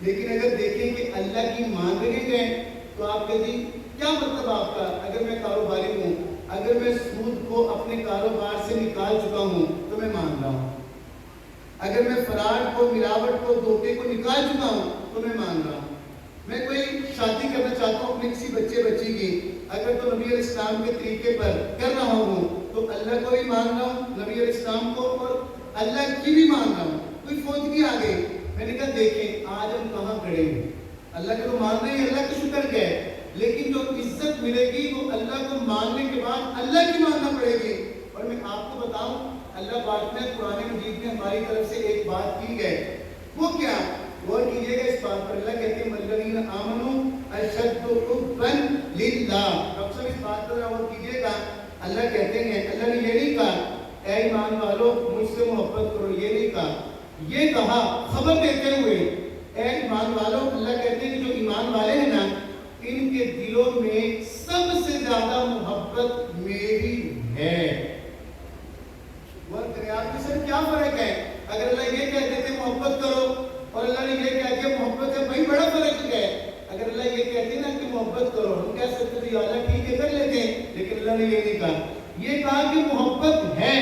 لیکن اگر دیکھیں کہ اللہ کی مان رہے ہیں تو آپ کہتے ہیں کیا مطلب آپ کا, اگر میں کاروباری ہوں, اگر میں سود کو اپنے کاروبار سے نکال چکا ہوں تو میں مان رہا ہوں, اگر میں فراڈ کو, ملاوٹ کو, دھوکے کو نکال چکا ہوں تو میں مان رہا ہوں. میں کوئی شادی کرنا چاہتا ہوں اپنے کسی بچے بچی کی, اگر تو نبی علیہ السلام کے طریقے پر کر رہا ہوں تو اللہ کو بھی مان رہا ہوں, نبی علیہ السلام کو اور اللہ کی بھی مان رہا ہوں. کوئی فوجگی آ گئی, میں نے کہا دیکھیں آج ہم کہاں کھڑے ہیں, اللہ کو تو مان رہے ہیں, اللہ کا شکر کیا ہے, لیکن جو عزت ملے گی وہ اللہ کو ماننے کے بعد اللہ کی ماننا پڑے گی. اور میں آپ کو بتاؤں, اللہ پاک نے قرآن مجید میں ہماری طرف سے ایک بات کی ہے, وہ کیا, غور کیجئے گا اس بات پر. اللہ کہتے ہیں الذین آمنوا اشد حبا للہ. اب سب اس بات پر غور کیجئے گا. اللہ کہتے ہیں, اللہ نے یہ نہیں کہا اے ایمان والو مجھ سے محبت کرو, یہ نہیں کہا, یہ کہا خبر دیتے ہوئے اے ایمان والو, اللہ کہتے ہیں کہ جو ایمان والے ہیں نا ان کے دلوں میں سب سے زیادہ محبت میری ہے. غور کریں آپ کے ساتھ کیا فرق ہے, اگر اللہ یہ کہتے تھے محبت کرو اور اللہ نے یہ کہہ دیا محبت ہے, بھائی بڑا فرق ہے. اگر اللہ یہ کہتے نا کہ محبت کرو, ہم کہہ سکتے تھے اللہ ٹھیک ہے کر لیتے ہیں, لیکن اللہ نے یہ نہیں کہا, یہ کہا کہ محبت ہے.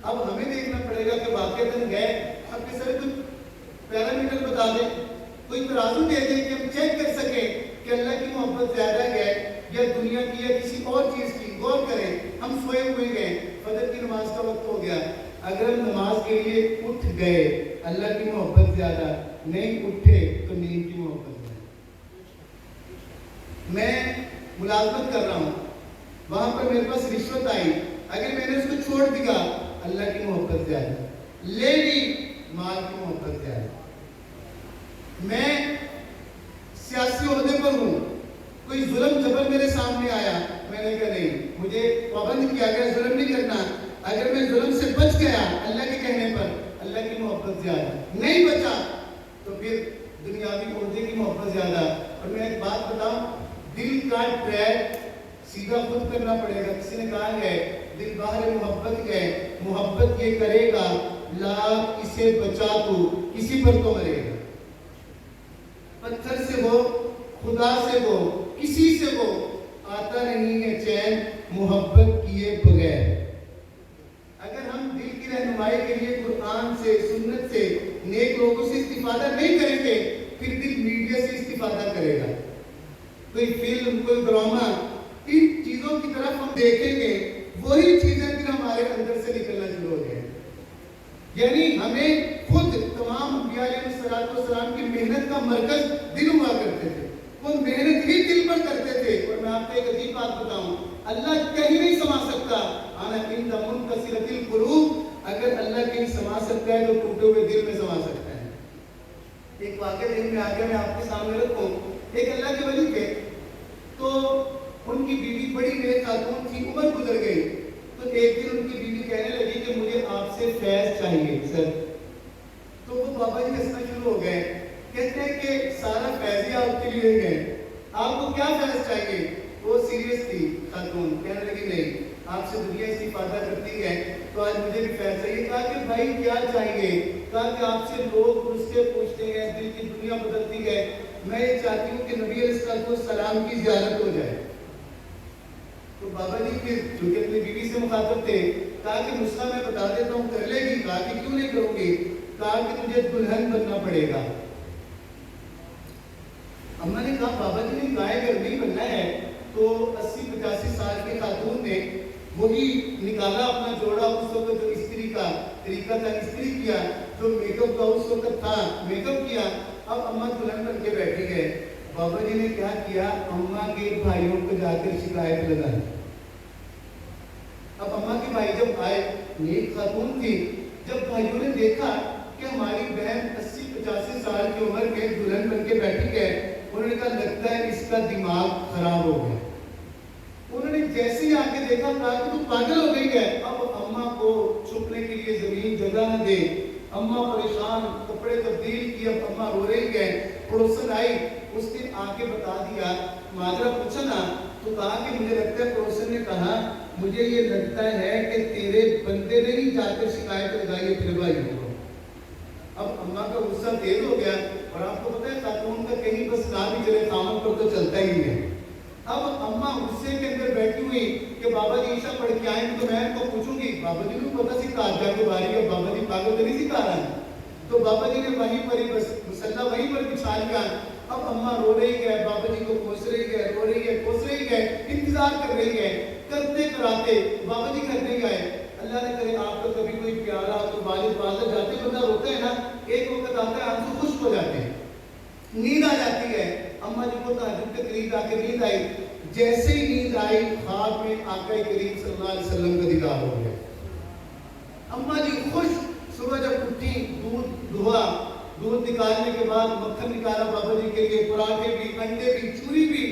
اب ہمیں دیکھنا پڑے گا کہ واقعتاً ہے, آپ کے سر کچھ پیرامیٹر بتا دیں, کوئی ترازو دے دیں کہ ہم چیک کر سکیں کہ اللہ کی محبت زیادہ ہے یا دنیا کی یا کسی اور چیز کی. غور کریں, ہم سوئے ہوئے گئے, فجر کی نماز کا وقت ہو گیا, اگر ہم نماز کے لیے اٹھ گئے اللہ کی محبت زیادہ, نہیں اٹھے تو نیند کی محبت زیادہ. میں ملازمت کر رہا ہوں, وہاں پر میرے پاس رشوت آئی, اگر میں نے اس کو چھوڑ دیا اللہ کی محبت زیادہ, لے لی مال کی محبت زیادہ. میں سیاسی عہدے پر ہوں, کوئی ظلم جبر میرے سامنے آیا, میں نے کہا نہیں, مجھے پابند کیا گیا ظلم نہیں کرنا, اگر میں ظلم سے بچ گیا اللہ کے کہنے پر اللہ کی محبت زیادہ, نہیں بچا تو پھر دنیاوی عہدے کی محبت زیادہ. اور میں ایک بات بتاؤں, دل کا ٹریک سیدھا خود کرنا پڑے گا. کسی نے کہا ہے دل باہر محبت ہے, محبت یہ کرے گا لاکھ اسے بچا تو کسی پر تو مرے گا. پتھر سے وہ, خدا سے وہ, کسی سے وہ آتا نہیں ہے چین محبت کیے بغیر. اگر ہم دل کی رہنمائی کے لیے قرآن سے, سنت سے, نیک لوگوں سے استفادہ نہیں کریں گے, پھر دل میڈیا سے استفادہ کرے گا. کوئی فلم, کوئی ڈرامہ, ان چیزوں کی طرف ہم دیکھیں گے, وہی چیزیں پھر ہمارے اندر سے نکلنا شروع ہو جائیں. یعنی ہمیں خود تمام انبیاء علیہ السلام کی محنت کا مرکز دل ہوا کرتے تھے, وہ محنت ہی دل پر کرتے تھے. اور میں آپ کو ایک عجیب بات بتاؤں, اللہ کہیں نہیں سما سکتا, انا عند منکسرۃ القلوب, اگر اللہ کہیں سما سکتا ہے تو ٹوٹے ہوئے دل میں سما سکتا ہے. ایک واقعہ دل میں آ گیا, میں آپ کے سامنے رکھوں. ایک اللہ کے ولی تھے, تو ان کی بیوی بڑی نیک خاتون تھی, عمر گزر گئی, تو ایک دن ان کی بیوی کہنے لگی کہ مجھے آپ سے فیض چاہیے سر. تو وہ بابا جی ہنسنا شروع ہو گئے, کہتے ہیں کہ سارا فیض ہی آپ کے لیے ہے, آپ کو کیا فیض چاہیے. وہ سیریس تھی خاتون, کہنے لگی نہیں آپ سے دنیا استفادہ کرتی ہے تو آج مجھے بھی فیض چاہیے. کہا کہ بھائی کیا چاہیے, کہا کہ آپ سے لوگ مجھ سے پوچھتے ہیں, دل کی دنیا بدلتی ہے, میں یہ چاہتی ہوں کہ نبی علیہ السلام کی زیارت ہو جائے. تو بابا جی پھر چونکہ اپنی بیوی سے مخاطب تھے, کہا کہ نسخہ میں بتا دیتا ہوں, کر لے گی. کہا کہ کیوں نہیں کروں گی, کہا کہ تجھے دلہن بننا پڑے گا. اماں نے کہا بابا جی نے گائے گھر نہیں بننا ہے, تو 80-85 سال کے خاتون نے وہی نکالا اپنا جوڑا, اس وقت جو استری کا طریقہ تھا استری کیا, جو میک اپ کا اس وقت تھا میک اپ کیا. اب اماں دلہن بن کے بیٹھی گئے. بابا جی نے کیا کیا, اماں کے بھائیوں کو جا کر شکایت لگائی. اب اماں کے بھائی جب آئے, نیک خاتون تھی, جب بھائیوں نے دیکھا کہ ہماری بہن 80-85 سال کی عمر میں دلہن بن کے بیٹھی ہے, انہوں نے کہا لگتا ہے اس کا دماغ خراب ہو گیا. انہوں نے جیسے ہی آ کے دیکھا, کہا کہ تو پاگل ہو گئی ہے. اب اماں کو چھپنے کے لیے زمین جگہ نہ دے, اماں پریشان، کپڑے تبدیل کیے، اب اماں رو رہی ہے. پڑوسن آئی، اس نے آ کے بتا دیا، ماجرا پوچھا نا تو کہا کہ مجھے لگتا ہے، پڑوسن نے کہا مجھے یہ لگتا ہے کہ تیرے بندے نے ہی جا کر شکایت لگائی ہے تیرے بھائی کو. اب اماں کا غصہ تیز ہو گیا، اور آپ کو پتا ہے خاتون کا کہیں بس نہ بھی چلے خامن پر تو چلتا ہی ہے. اب اماں غصے کے اندر بیٹھی ہوئی کہ بابا جی عشاء پڑھ کے آئیں تو میں ان کو پوچھوں گی، بابا جی کو پتا سی کارجہ کے بارے میں بابا جی پاگل تو نہیں سی کہا رہا. تو بابا جی نے وہیں پر ہی بس مسلح وہیں پر بچھا لیا. اب اماں رو رہی ہے، بابا جی کو کوس رہی ہے، رو رہی ہے، کوس رہی ہے، انتظار کر رہی ہے. کرتے کراتے بابا جی گھر نہیں آئے. اللہ نے کرے آپ کو کبھی کوئی پیارا تو والد والد جاتے بندہ روتا ہے نا، ایک وقت آتا ہے آنسو خشک ہو جاتے ہیں، نیند آ جاتی ہے. اماں جی کو تہجد کے قریب آ کے نیند آئی. جیسے ہی نیند آئی، خواب میں آقا کریم صلی اللہ علیہ وسلم کا دیدار ہو گیا. اماں جی خوش. صبح جب اٹھی، دودھ دھوا، دودھ نکالنے کے بعد مکھن نکالا بابا جی کے لیے، پراٹھے بھی، انڈے بھی، چوری بھی.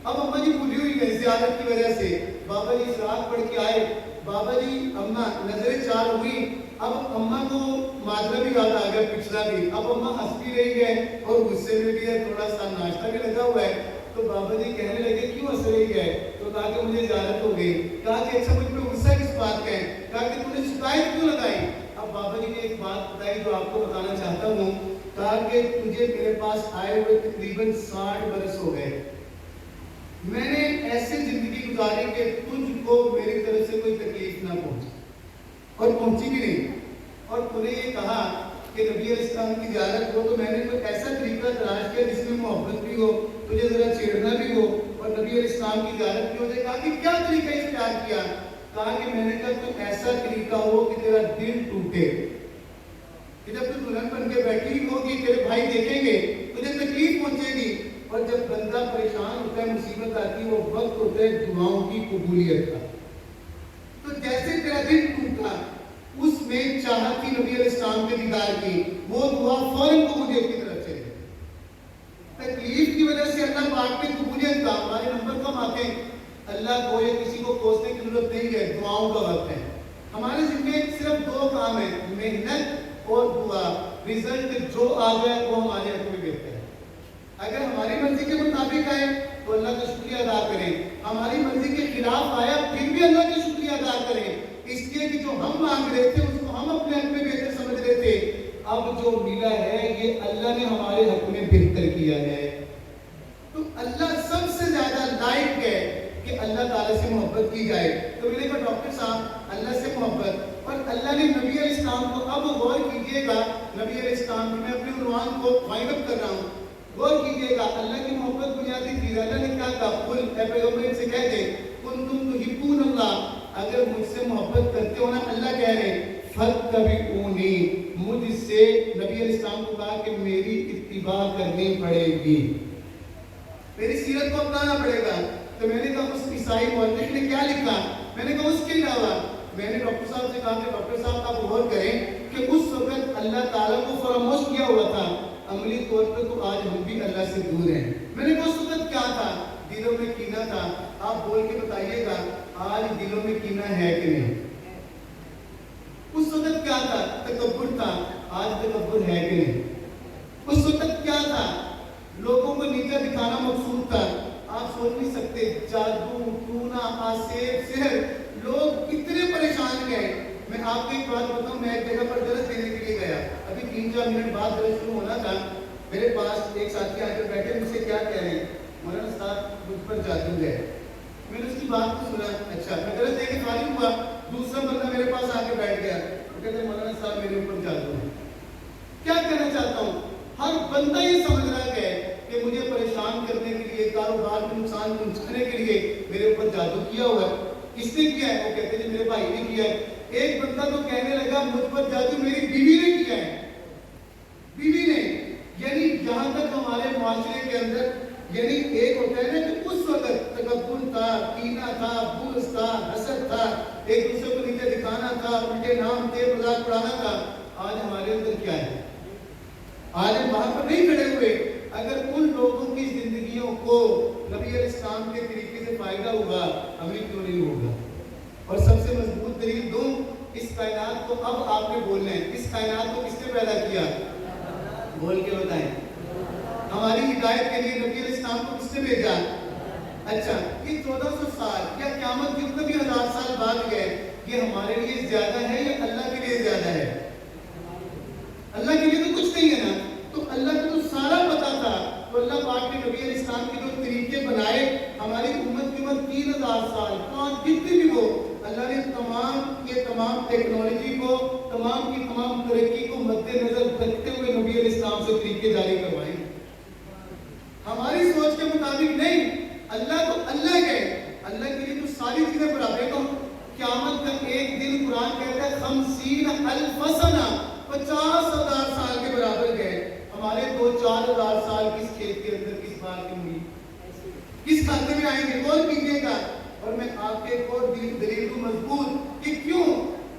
اب اماں جی بھولی ہوئی ہے زیادت کی وجہ سے. بابا جی اشراق پڑھ کے آئے. بابا جی اماں نظریں چار ہوئی. اب اماں کو ماجرا بھی یاد آ گیا پچھلا بھی. اب اماں ہنس بھی رہی ہے اور غصے میں بھی ہے، تھوڑا سا ناشتہ بھی لگا ہوا ہے. تو بابا جی کہنے لگے کیوں ہنس رہی ہے؟ تو کہا کہ مجھے زیادت ہو گئی. کہا کہ اچھا مجھ پہ غصہ کس بات کا ہے؟ کہا کہ تم نے شکایت کیوں لگائی؟ اب بابا جی نے ایک بات بتائی جو آپ کو بتانا چاہتا ہوں. کہا کہ تجھے میرے پاس آئے ہوئے تقریباً 60 برس ہو گئے. میں نے ایسے زندگی گزاری کہ تجھ کو میری طرف سے کوئی تکلیف نہ پہنچی، اور پہنچی بھی نہیں. اور تو نے یہ کہا کہ نبی علیہ السلام کی زیارت ہو تو میں نے کوئی ایسا طریقہ تلاش کیا جس میں محبت بھی ہو، تجھے ذرا چھیڑنا بھی ہو، اور نبی علیہ السلام کی زیارت بھی ہو جائے. کہا کہ کیا طریقہ اختیار کیا؟ کہا کہ میں نے کہا کوئی ایسا طریقہ ہو کہ تیرا دل ٹوٹے، کہ جب تو دلہن بن کے بیٹھی ہوگی تیرے بھائی دیکھیں گے تجھے تکلیف پہنچے گی. اور جب بندہ پریشان ہوتا ہے، مصیبت آتی ہے، وہ وقت ہوتا ہے دعاؤں کی قبولیت کا. تو جیسے تیرا دل ٹوٹا، اس میں چاہت تھی نبی علیہ السلام کے دیدار کی، وہ دعا فوراً قبولیت کی طرف چلے. تکلیف کی وجہ سے اللہ پاک نے قبولیت کا ہمارے نمبر کم آتے ہیں. اللہ کو یا کسی کو کوسنے کی ضرورت نہیں ہے، دعاؤں کا وقت ہے. ہمارے ذمہ صرف 2 کام ہیں، محنت اور دعا. رزلٹ جو آ جائے وہ ہمارے حق میں بہتر ہے. اگر ہماری مرضی کے مطابق آئے تو اللہ کا شکریہ ادا کریں، ہماری مرضی کے خلاف آیا پھر بھی اللہ کا شکریہ ادا کریں، اس لیے کہ جو ہم مانگ رہے تھے اس کو ہم اپنے حق میں بہتر سمجھ رہے تھے. اب جو ملا ہے یہ اللہ نے ہمارے حق میں بہتر کیا ہے. تو اللہ سب سے زیادہ لائق ہے کہ اللہ تعالیٰ سے محبت کی جائے. تو میرے کو ڈاکٹر صاحب اللہ سے محبت، اور اللہ نے نبی علیہ السلام کو، اب غور کیجئے گا نبی علیہ السلام کی، میں اپنے عنوان کو وائنڈ اپ کر رہا ہوں، غور کیجئے گا. اللہ کی محبت بنیادی چیز. اللہ نے کیا کہا؟ قل، اے پیغمبر سے کہہ دے، کنتم تحبون اللہ، اگر مجھ سے محبت کرتے ہو نا، اللہ کہہ رہے فاتبعونی، مجھ سے نبی علیہ السلام کو کہا کہ میری اتباع کرنی پڑے گی، میری سیرت کو اپنانا پڑے گا. تو میں نے کہا اس عیسائی مورخ نے کیا لکھا؟ میں نے کہا اس کے علاوہ میں نے ڈاکٹر صاحب سے کہا کہ ڈاکٹر صاحب آپ غور کریں کہ اس وقت اللہ تعالیٰ کو فراموش کیا ہوا تھا، عملی طور پہ تو آج ہم بھی اللہ سے دور ہیں. میں نے کہا اس وقت کیا تھا؟ دلوں میں کینہ تھا. آپ بول کے بتائیے گا آج دلوں میں کینہ ہے کہ نہیں؟ اس وقت کیا تھا؟ تکبر تھا. آج تکبر ہے کہ نہیں؟ اس وقت کیا تھا؟ لوگوں کو نیچا دکھانا مقصود تھا. آپ سوچ نہیں سکتے، جادو، ٹونا، آسیب، سحر، لوگ کتنے پریشان گئے. میں آپ کو ایک بات بتاؤں، میں ایک جگہ پر درس دینے کے لیے گیا، ابھی 3-4 منٹ بعد درس شروع ہونا تھا. میرے پاس ایک ساتھی آ کر بیٹھے، مجھ سے کیا کہہ رہے ہیں؟ مولانا صاحب مجھ پر جادو ہے. میں نے اس کی بات کو سنا. اچھا، میں درس دے کے فارغ ہوا، دوسرا بندہ میرے پاس آ کے بیٹھ گیا. وہ کہتے ہیں مولانا صاحب میرے اوپر جادو ہے. کیا کہنا چاہتا ہوں؟ ہر بندہ یہ سمجھ رہا ہے کہ مجھے پریشان کرنے کے لیے، کاروبار میں نقصان پہنچانے کے لیے میرے اوپر جادو کیا ہوا ہے. کس نے کیا ہے؟ وہ کہتے ہیں میرے بھائی نے کیا ہے. ایک بندہ تو کہنے لگا مجھ پر جادو میری بیوی نے کیا ہے. بیوی نے، یعنی جہاں تک ہمارے معاشرے کے اندر، یعنی ایک ہوتا ہے نا کہ اس وقت تکبر تھا، کینہ تھا، بغض تھا، حسد تھا، ایک دوسرے کو نیچے دکھانا تھا، الٹے نام تھے، مذاق اڑانا تھا. آج ہمارے اندر کیا ہے؟ آج ہم وہاں پر نہیں کھڑے ہوئے. اگر ان لوگوں کی زندگیوں کو نبی علیہ السلام کے طریقے سے فائدہ ہوگا، ہمیں کیوں نہیں ہوگا؟ اور سب سے مضبوط دلیل دوں، اس کائنات کو اب آپ نے بولنا ہے. اس کائنات کو کس نے پیدا کیا؟ بول کے بتائیں. ہماری ہدایت کے لیے نبی علیہ السلام کو کس نے بھیجا؟ اچھا یہ 1400 سال یا قیامت جتنے بھی 1000 سال بعد گئے یہ ہمارے لیے زیادہ ہے یا اللہ کے لیے زیادہ ہے؟ اللہ کے لیے تو کچھ نہیں ہے نا. تو اللہ کو تو سارا پتا تھا. تو اللہ پاک نے نبی علیہ السلام کے جو طریقے بنائے ہماری امت کی عمر 3000 سال 5 جتنے بھی ہو اللہ نے تمام ٹیکنالوجی کو تمام کی تمام ترقی کو مد نظر رکھتے ہوئے نبی علیہ السلام سے طریقے جاری کروائے. ہماری سوچ کے مطابق نہیں. اللہ تو اللہ ہے. اللہ کے لیے تو ساری چیزیں برابر. تو قیامت کا ایک دن قرآن کہتا ہے 50,000 سنہ 50,000 سال کے برابر گئے. ہمارے 2-4 ہزار سال کس کھیت کے اندر کس بار کی ہوئی کس کھاتے میں آئیں گے؟ غور کیجیے گا. اور میں آپ کے ایک اور دلیل کو مضبوط کہ کیوں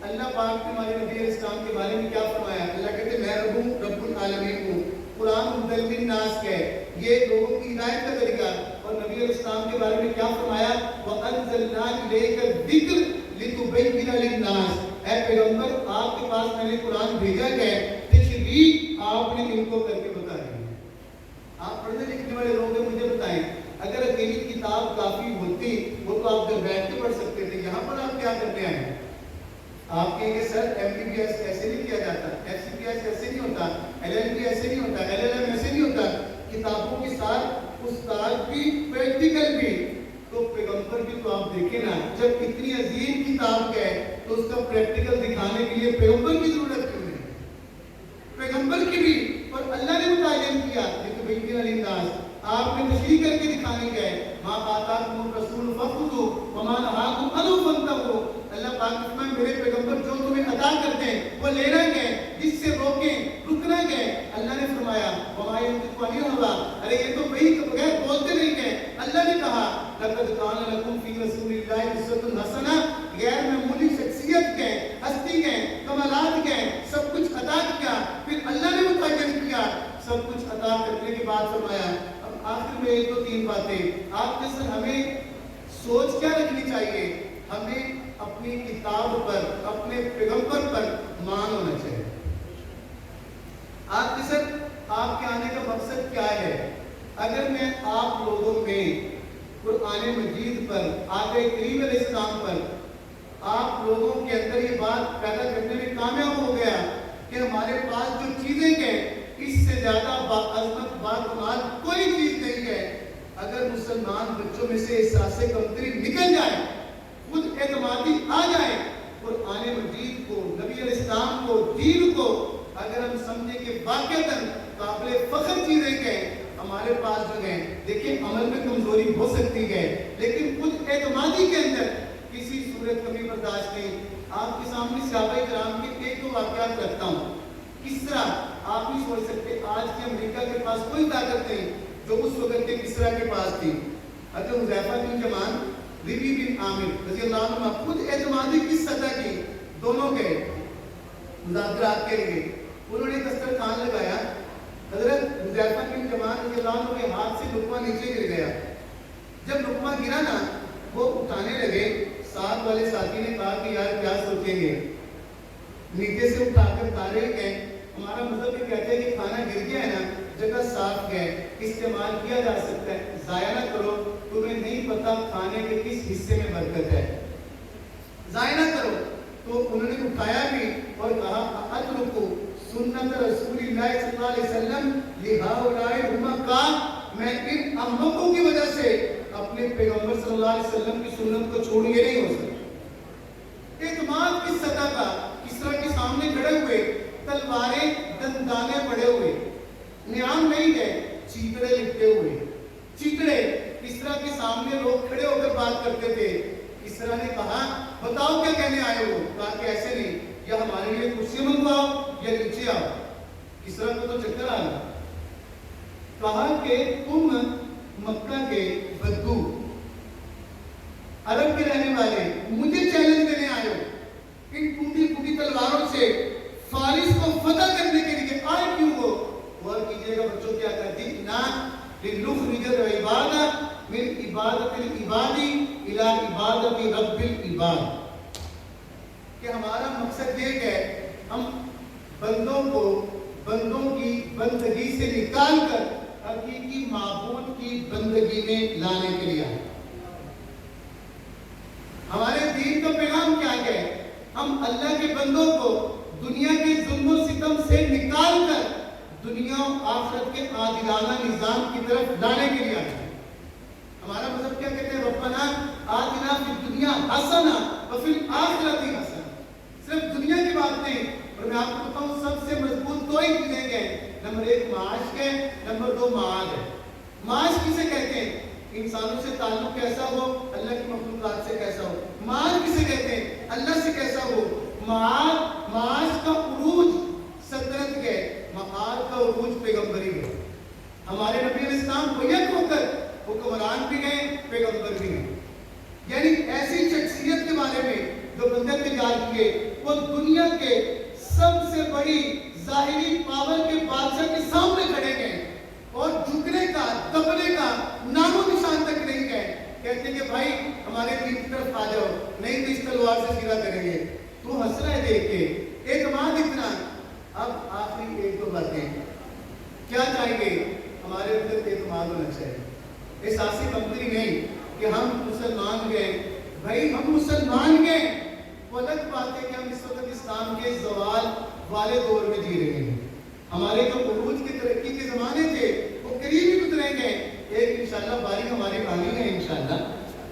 اللہ پاک نے ہمارے نبی علیہ السلام کے بارے میں کیا فرمایا. اللہ کہتے ہیں میں رب العالمین ہوں. قرآن ہدی للناس کے یہ لوگوں کی ہدایت کا طریقہ. اور نبی علیہ السلام کے بارے میں کیا فرمایا؟ وَأَنزَلْنَا إِلَيْكَ الذِّكْرَ لِتُبَيِّنَ لِلنَّاسِ. اے پیغمبر آپ کے پاس میں نے قرآن بھیجا ہے تشریح آپ نے ان کو کر کے بتا رہی ہے. آپ پڑھنے لکھنے والے لوگ ہیں مجھے بتائیں اگر اکیلی کتاب کافی ہوتی وہ تو آپ گھر بیٹھ کے پڑھ سکتے تھے. یہاں پر آپ کیا کرنے آئے ہیں؟ آپ کہیں گے سر MBBS ایسے نہیں کیا جاتا, FCPS ایسے نہیں ہوتا, LLB ایسے نہیں ہوتا, LLM ایسے نہیں ہوتا. کتابوں کے ساتھ استاد بھی پریکٹیکل بھی. تو پیغمبر بھی تو آپ دیکھیں نا جب اتنی عظیم کتاب ہے تو اس کا پریکٹیکل دکھانے کے لیے پیغمبر کی ضرورت کیوں ہے؟ پیغمبر کی بھی. اور اللہ نے متعین کیا لیکن للناس آپ نے تشریح کر کے دکھانے گئے. ماں آتاکم الرسول فخذوا وما نهاکم عنہ فانتہوا. اللہ پاک نے فرمایا میرے پیغمبر جو تمہیں عطا کرتے ہیں وہ لینا گئے جس سے روکیں رکنا گئے. اللہ نے فرمایا وما ينطق عن الهوى. ارے یہ تو وہی کے بغیر بولتے نہیں گئے. اللہ نے کہا لقد كان لكم في رسول الله اسوة حسنہ. غیر معمولی شخصیت کے ہستی کے کمالات کے سب کچھ عطا کیا. پھر اللہ نے متعین کیا سب کچھ عطا کرنے کے بعد فرمایا اب آخر میں 1-2-3 باتیں آپ کے ساتھ ہمیں سوچ کیا رکھنی چاہیے. ہمیں اپنی کتاب پر اپنے پیغمبر پر مان ہونا چاہیے. آپ کے ساتھ آپ کے آنے کا مقصد کیا ہے؟ اگر میں آپ لوگوں میں قرآن مجید پر آقا کریم علیہ السلام پر آپ لوگوں کے اندر یہ بات پیدا کرنے میں کامیاب ہو گیا کہ ہمارے پاس جو چیزیں ہیں اس سے زیادہ باعظمت باکمال کوئی چیز نہیں ہے. اگر مسلمان بچوں میں سے احساس کمتری نکل جائے خود اعتمادی آ جائے قرآن مجید کو نبی علیہ السلام کو دین کو اگر ہم سمجھیں کہ واقعتاً قابل فخر چیزیں ہیں ہمارے پاس جو ہیں. دیکھیں عمل میں کمزوری ہو سکتی ہے لیکن خود اعتمادی کے اندر کسی صورت کمی برداشت نہیں. آپ کے سامنے صحابہ کرام کے 1-2 واقعات رکھتا ہوں. کس طرح آپ نہیں سوچ سکتے آج کے امریکہ کے پاس کوئی طاقت نہیں جو اس وقت کے کسرا کے پاس تھی. حضرت حذیفہ بن یمان ربی بن عامر رضی اللہ عنہ خود اعتمادی کس سطح کی دونوں گئے مذاکرات کے لیے. انہوں نے دسترخوان لگایا. حضرت حذیفہ بن یمان رضی اللہ عنہ کے ہاتھ سے لقمہ نیچے گر گیا. جب لقمہ گرا نا وہ اٹھانے لگے. ساتھ والے ساتھی نے کہا کہ یار کیا سوچیں گے. نیچے سے اٹھا کر تارے گئے. ہمارا مذہب یہ کہتا ہے کہ کھانا گر گیا ہے نا جگہ صاف گئے استعمال کیا جا سکتا ہے. ضائع نہ کرو. تمہیں نہیں پتا کھانے کے کس حصے میں برکت ہے. ضائع نہ کرو. تو انہوں نے اٹھایا بھی اور کہا اترکو سنت رسول اللہ صلی اللہ علیہ وسلم لہؤلاء الامم. میں ان احمقوں کی وجہ سے اپنے پیغمبر صلی اللہ علیہ وسلم کی سنت کو چھوڑ کے نہیں ہو سکتا. اعتماد کس سطح کا کسرا کے سامنے کھڑے ہوئے تلواریں دندانے پڑے ہوئے نیام نہیں گئے چیکڑے لپٹے ہوئے. چیکڑے کسرا کے سامنے لوگ کھڑے ہو کر بات کرتے تھے. کسرا نے کہا بتاؤ کیا کہنے آئے ہو. کہا کہ ایسے نہیں یا ہمارے لیے کرسی منگواؤ یا نیچے آؤ. کسرا کو تو چکر آ گیا. کہا کہ تم مکہ کے بدو عرب کے رہنے والے مجھے چیلنج دینے آئے ہو. ان ٹوٹی پھوٹی تلواروں سے فارس کو فتح کرنے کے لیے آئے کیوں ہو؟ غور کیجیے گا بچوں کیا کرتی نا لنخرج العباد من عبادت العباد الى عبادت رب العباد. کہ ہمارا مقصد یہ ہے ہم بندوں کو بندوں کی بندگی سے نکال کر حقیقی معبود کی بندگی میں لانے کے لیے آئے۔ ہمارے دین کا پیغام کیا ہے؟ ہم اللہ کے بندوں کو دنیا کے ظلم و ستم سے نکال کر دنیا و آخرت کے عادلانہ نظام کی طرف لانے کے لیے آئے۔ ہمارا مذہب کیا کہتے ہیں؟ ربنا آتنا فی الدنیا حسنہ وفی الآخرۃ حسنہ۔ صرف دنیا کی بات نہیں، اور میں آپ کو بتاؤں سب سے مضبوط دو ہی چیزیں ہیں۔ نمبر 1 معاش ہے، نمبر 2 معاد ہے۔ معاش کسے کہتے ہیں؟ انسانوں سے تعلق کیسا ہو، اللہ کی مخلوقات سے کیسا ہو۔ معاد کسے کہتے ہیں؟ اللہ سے کیسا ہو۔ معاش کا عروج سلطنت ہے، معاد کا عروج پیغمبری ہے۔ ہمارے نبی علیہ السلام بیعت ہو کر حکمران بھی گئے، پیغمبر بھی گئے، یعنی ایسی شخصیت کے بارے میں جو بندے تیار کیے، وہ دنیا کے سب سے بڑی ظاہری پاور کے بادشاہ کے سامنے کھڑے گئے اور جھکنے کا دبنے کا نام و نشان تک نہیں گئے۔ کہتے ہیں کہ بھائی ہمارے دین کی طرف آ جاؤ، نہیں تو اس تلوار سے سیدھا کریں گے۔ تو ہنس رہا ہے دیکھ کے، اعتماد اتنا۔ اب آخری 1-2 باتیں کیا چاہیں گے؟ ہمارے اندر اعتماد ہونا چاہیے، احساسی کمتری نہیں کہ ہم مسلمان گئے۔ بھائی ہم مسلمان گئے، وہ الگ بات ہے کہ ہم اس وقت اسلام کے زوال والے دور میں جی رہے ہیں۔ ہمارے جو عروج کی ترقی کے زمانے تھے وہ قریب ہی گزریں گے۔ ایک انشاءاللہ باری ہماری آنی ہے انشاءاللہ،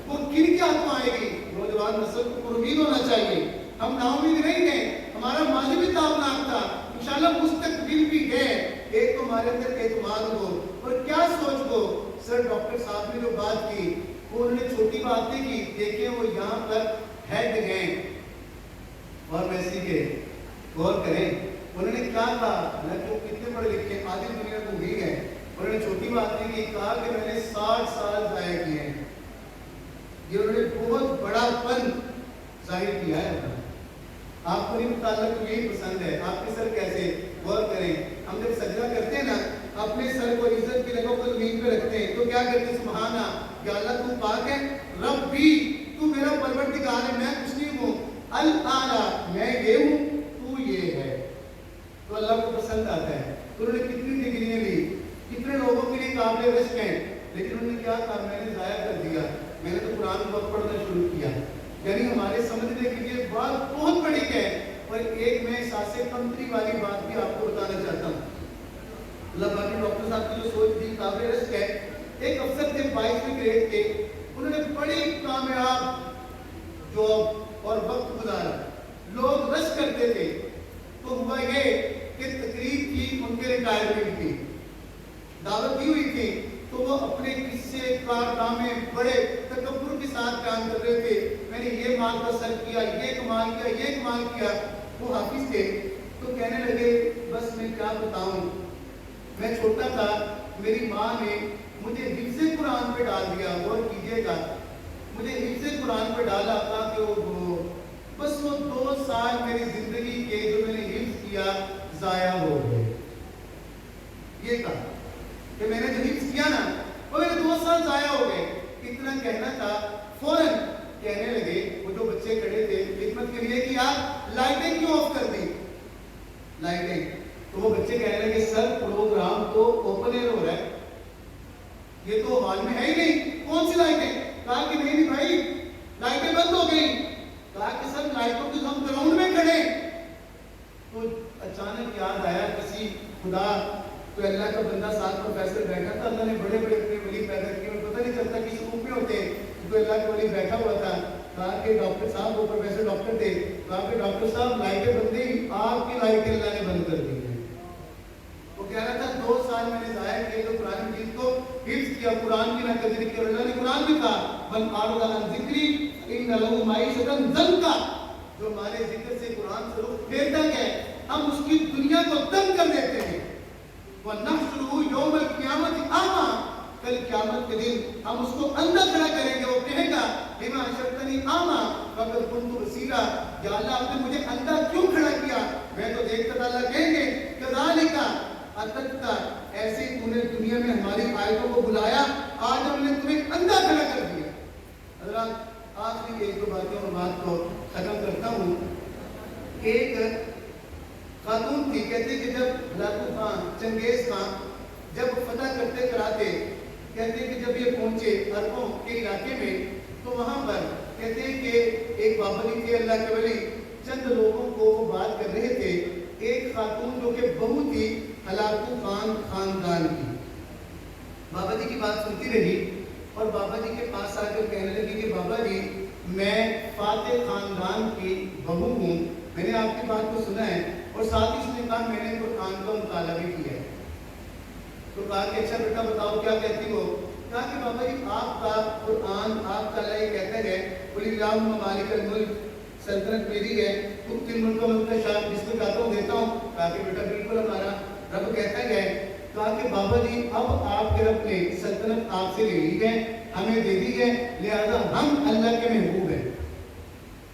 وہ کن کے ہاتھوں آئے گی؟ نوجوان نسل کو پرامید ہونا چاہیے۔ ہم نا امید نہیں گئے، ہمارا ماضی بھی تابناک تھا، انشاءاللہ مستقبل بھی ہے۔ ایک تو ہمارے اندر اعتماد ہو اور کیا سوچ ہو۔ سر ڈاکٹر صاحب نے جو بات کی وہ انہوں نے چھوٹی بات نہیں کی، دیکھیں وہ یہاں پر ہیڈ گئے اور میسی کے غور کریں انہوں نے کیا کہا۔ حالانکہ وہ کتنے پڑھے لکھے آدھی دنیا کو بھی گئے، انہوں نے چھوٹی بات نہیں کی، کہا کہ میں نے 60 سال ضائع کیے ہیں۔ یہ انہوں نے بہت بڑا فن ظاہر کیا ہے۔ آپ کو نہیں متعلق یہی پسند ہے، آپ کے سر کیسے؟ غور کریں، ہم جب سجدہ کرتے ہیں نا اپنے سر کو عزت کی جگہ پر زمین پہ رکھتے ہیں تو کیا کرتے ہیں؟ سبحانہ، یا اللہ تو پاک ہے، رب بھی تو میرا پروردگار ہے، میں کچھ نہیں ہوں، الاعلی میں یہ ہوں تو یہ ہے۔ تو اللہ کو پسند آتا ہے۔ تو انہوں نے کتنی ڈگریاں لی، کتنے لوگوں کے لیے قابل رشک ہیں، لیکن انہوں نے کیا کہا؟ میں نے ضائع کر دیا، میں نے تو قرآن کو پڑھنا شروع کیا۔ یعنی ہمارے سمجھنے کے لیے بات بہت بڑی ہے۔ اور ایک میں احساس کمتری والی بات بھی آپ کو بتانا چاہتا ہوں۔ اللہ باقی ڈاکٹر صاحب کی جو سوچ تھی قابل رشک ہے۔ ایک افسر تھے 22ویں گریڈ کے، انہوں نے بڑی کامیاب جاب اور وقت گزارا، لوگ رش کرتے تھے۔ تو ہوا یہ کہ تقریب کی، ان کے ریٹائرمنٹ کی دعوت دی ہوئی تھی، تو وہ اپنے قصے کارنامے بڑے تکبر کے ساتھ بیان کر رہے تھے۔ میں نے یہ مال حاصل کیا، یہ کمال کیا، یہ کمال کیا۔ وہ حافظ تھے تو کہنے لگے بس میں کیا بتاؤں، میں چھوٹا تھا، میری ماں نے مجھے حفظ قرآن پہ ڈال دیا۔ غور کیجئے گا، مجھے حفظ قرآن پہ ڈالا تاکہ وہ بس وہ 2 سال میری زندگی کے جو میں نے حفظ کیا ضائع ہو گئے۔ یہ کہا کہ میں نے جو حفظ کیا نا وہ میرے 2 سال ضائع ہو گئے۔ اتنا کہنا تھا، فوراً کہنے لگے وہ جو بچے کھڑے تھے خدمت کے لیے کہ آپ لائٹیں کیوں آف کر دی؟ لائٹیں، تو وہ بچے کہنے لگے سر پروگرام تو اوپن ایئر ہو رہا ہے، یہ تو ہال میں ہے ہی نہیں، کون سی لائٹیں؟ کہا کہ نہیں بھائی لائٹیں بند ہو گئی۔ کہا کہ سر لائٹوں کے ہم گراؤنڈ میں کھڑے۔ تو اچانک یاد آیا کسی خدا، تو اللہ کا بندہ ساتھ پروفیسر بیٹھا تھا، اللہ نے بڑے بڑے اپنے ولی پیدا کیے، اور پتہ نہیں چلتا کس روپ میں ہوتے ہیں، تو اللہ کا ولی بیٹھا ہوا تھا۔ کہا کہ ڈاکٹر صاحب، وہ پروفیسر ڈاکٹر تھے، کہا کہ ڈاکٹر صاحب لائٹیں بند نہیں، آپ کی لائٹیں اللہ نے بند کر دی ہیں۔ وہ کہہ رہا تھا 2 سال میں نے ضائع کیے تو قرآن مجید کو حفظ کیا، قرآن کی نہ قدر کی، اور اللہ نے قرآن بھی کہا من اعرض عن ذکری ان لہ معیشۃ ضنکا، جو ہمارے ذکر سے قرآن سے رخ پھیرتا ہے ہم اس کی دنیا کو تنگ کر دیتے ہیں۔ وَنَحْشُرُهُ يَوْمَ الْقِيَامَةِ أَعْمَىٰ، کل قیامت کے دن ہم اس کو اندھا کھڑا کریں گے، وہ کہے گا لِمَا حَشَرْتَنِي أَعْمَىٰ وَقَدْ كُنتُ بَصِيرًا، یا اللہ آپ نے مجھے اندھا کیوں کھڑا کیا، میں تو دیکھتا تھا۔ اللہ کہیں گے كَذَلِكَ أَتَتْكَ، ایسے ہی تو نے دنیا میں ہماری آیتوں کو بلایا، آج ہم نے تمہیں اندھا کھڑا کر دیا۔ حضرات آخری 1-2 باتیں اور بات کو ختم کرتا ہوں۔ ایک خاتون تھی چنگیز خان جب فتح کرتے کراتے کہتے ہیں کہ جب یہ پہنچے عربوں کے علاقے میں تو وہاں پر کہتے ہیں کہ ایک بابا جی تھے اللہ کے ولی، چند لوگوں کو وہ بات کر رہے تھے، ایک خاتون جو کہ بہت ہی ہلاکو خاندان کی بابا جی کی بات سنتی رہی اور بابا جی کے پاس آ کر کہنے لگی کہ بابا جی میں فاتح خاندان کی بہو ہوں، میں نے آپ کی بات کو سنا ہے اور ساتھ ہی اس نے کہا میں نے قرآن کا مطالعہ بھی کیا ہے۔ تو کہا کہ اچھا بیٹا بتاؤ کیا کہتی ہو؟ کہا کہ بابا جی آپ کا قرآن آپ کا اللہ یہ کہتا ہے قل اللہم مالک الملک، سلطنت میری ہے، تؤتی الملک من تشاء، جس کو چاہتا ہوں دیتا ہوں۔ کہا کہ بیٹا بالکل ہمارا رب کہتا ہے۔ کہا کہ بابا جی اب آپ کے رب نے سلطنت آپ سے لے لی ہے، ہمیں دے دی ہے، لہذا ہم اللہ کے محبوب ہیں۔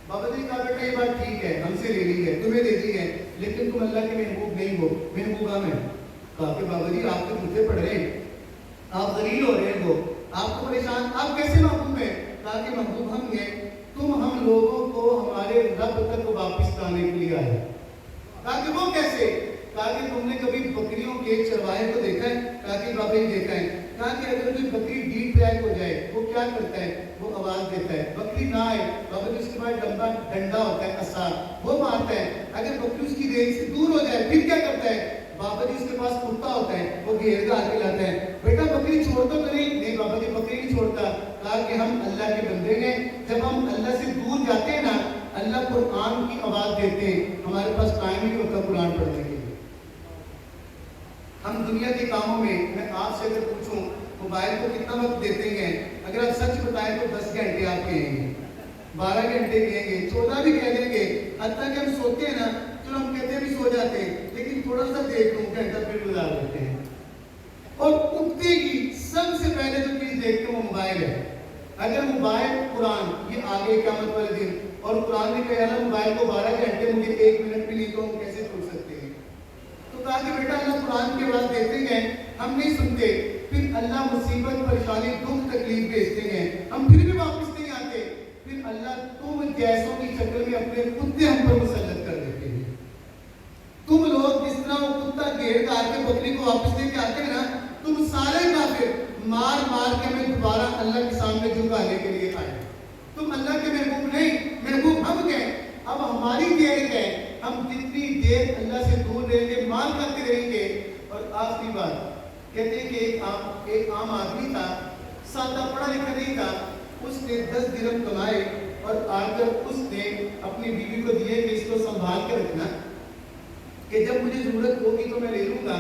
بابا جی کہا بیٹا یہ بات ٹھیک ہے، ہم سے لے لی ہے، تمہیں دے دی ہے، لیکن تم اللہ کے محبوب نہیں ہو، محبوب ہم ہیں۔ کہا کہ بابا جی آپ تو جوتے پڑھ رہے ہیں، آپ ذلیل ہو رہے ہو، آپ کو پریشان، آپ کیسے محبوب ہیں؟ کہا کہ محبوب ہم ہیں، تم ہم لوگوں کو ہمارے رب تک واپس لانے کے لیے آئے۔ کہا کہ وہ کیسے؟ کہا کہ تم نے کبھی بکریوں کے چرواہے کو دیکھا ہے؟ کہا کہ بابا جی دیکھا ہے۔ کہا کہ اگر کوئی بکری ڈیپ ٹریک ہو جائے وہ کیا کرتا ہے؟ وہ آواز دیتا ہے، بکری نہ آئے بابا جی اس کے بعد لمبا ڈنڈا ہوتا ہے عصا وہ مارتا ہے، اگر بکری اس کی رینج سے دور ہو جائے پھر کیا کرتا ہے؟ بابا جی اس کے پاس کرتا ہوتا ہے، وہ گھیر کے آگے لاتا ہے، بیٹا بکری چھوڑتا تو نہیں بابا جی بکری نہیں چھوڑتا۔ کہا کہ ہم اللہ کے بندے ہیں، جب ہم اللہ سے دور جاتے ہیں نا اللہ قرآن کی آواز دیتے ہیں، ہمارے پاس ٹائم ہی نہیں ہوتا قرآن پڑھنے کے لیے۔ ہم دنیا کے کاموں میں آپ سے اگر پوچھوں موبائل کو کتنا وقت دیتے ہیں، اگر آپ سچ بتائیں تو 10 گھنٹے آپ کہیں گے، 12 گھنٹے کہیں گے، 14 بھی کہہ دیں گے، حتیٰ کہ ہم سوتے ہیں نا چلو ہم کہتے ہیں بھی سو جاتے ہیں لیکن تھوڑا سا دیکھ لوں گھنٹہ پھر گزار دیتے ہیں، اور اٹھتے ہی سب سے پہلے جو چیز دیکھتے ہیں وہ موبائل ہے۔ اگر موبائل قرآن یہ آگے قیامت والے دن اور قرآن نے کہا نا موبائل کو 12 گھنٹے مجھے 1 منٹ بھی نہیں تو ہم کیسے چھوڑ سکتے ہیں؟ تو کہا کہ بیٹا اللہ قرآن کے بعد دیتے ہیں ہم نہیں سنتے، پھر اللہ مصیبت پریشانی دکھ تکلیف بھیجتے ہیں ہم پھر بھی واپس نہیں آتے، پھر اللہ تم جیسوں کی شکل میں اپنے کتے ہم پر مسلط کر دیتے ہیں۔ تم لوگ جس طرح وہ کتا گھیر کر کے بکری کو واپس لے کے آتے ہیں نا، تم سارے کافر مار مار کے ہمیں دوبارہ اللہ کے سامنے جھکانے کے لیے آئے۔ تم اللہ کے محبوب نہیں، محبوب ہم ہیں۔ اب ہماری دیر ہے، ہم جتنی دیر اللہ سے دور رہیں گے مار کرتے رہیں گے۔ اور آخری بات کہتے ہیں کہ ایک عام آدمی تھا، سادہ پڑھا لکھا نہیں تھا، اس نے 10 درہم کمائے اور آ کر اس نے اپنی بیوی کو دیے کہ اس کو سنبھال کے رکھنا کہ جب مجھے ضرورت ہوگی تو میں لے لوں گا۔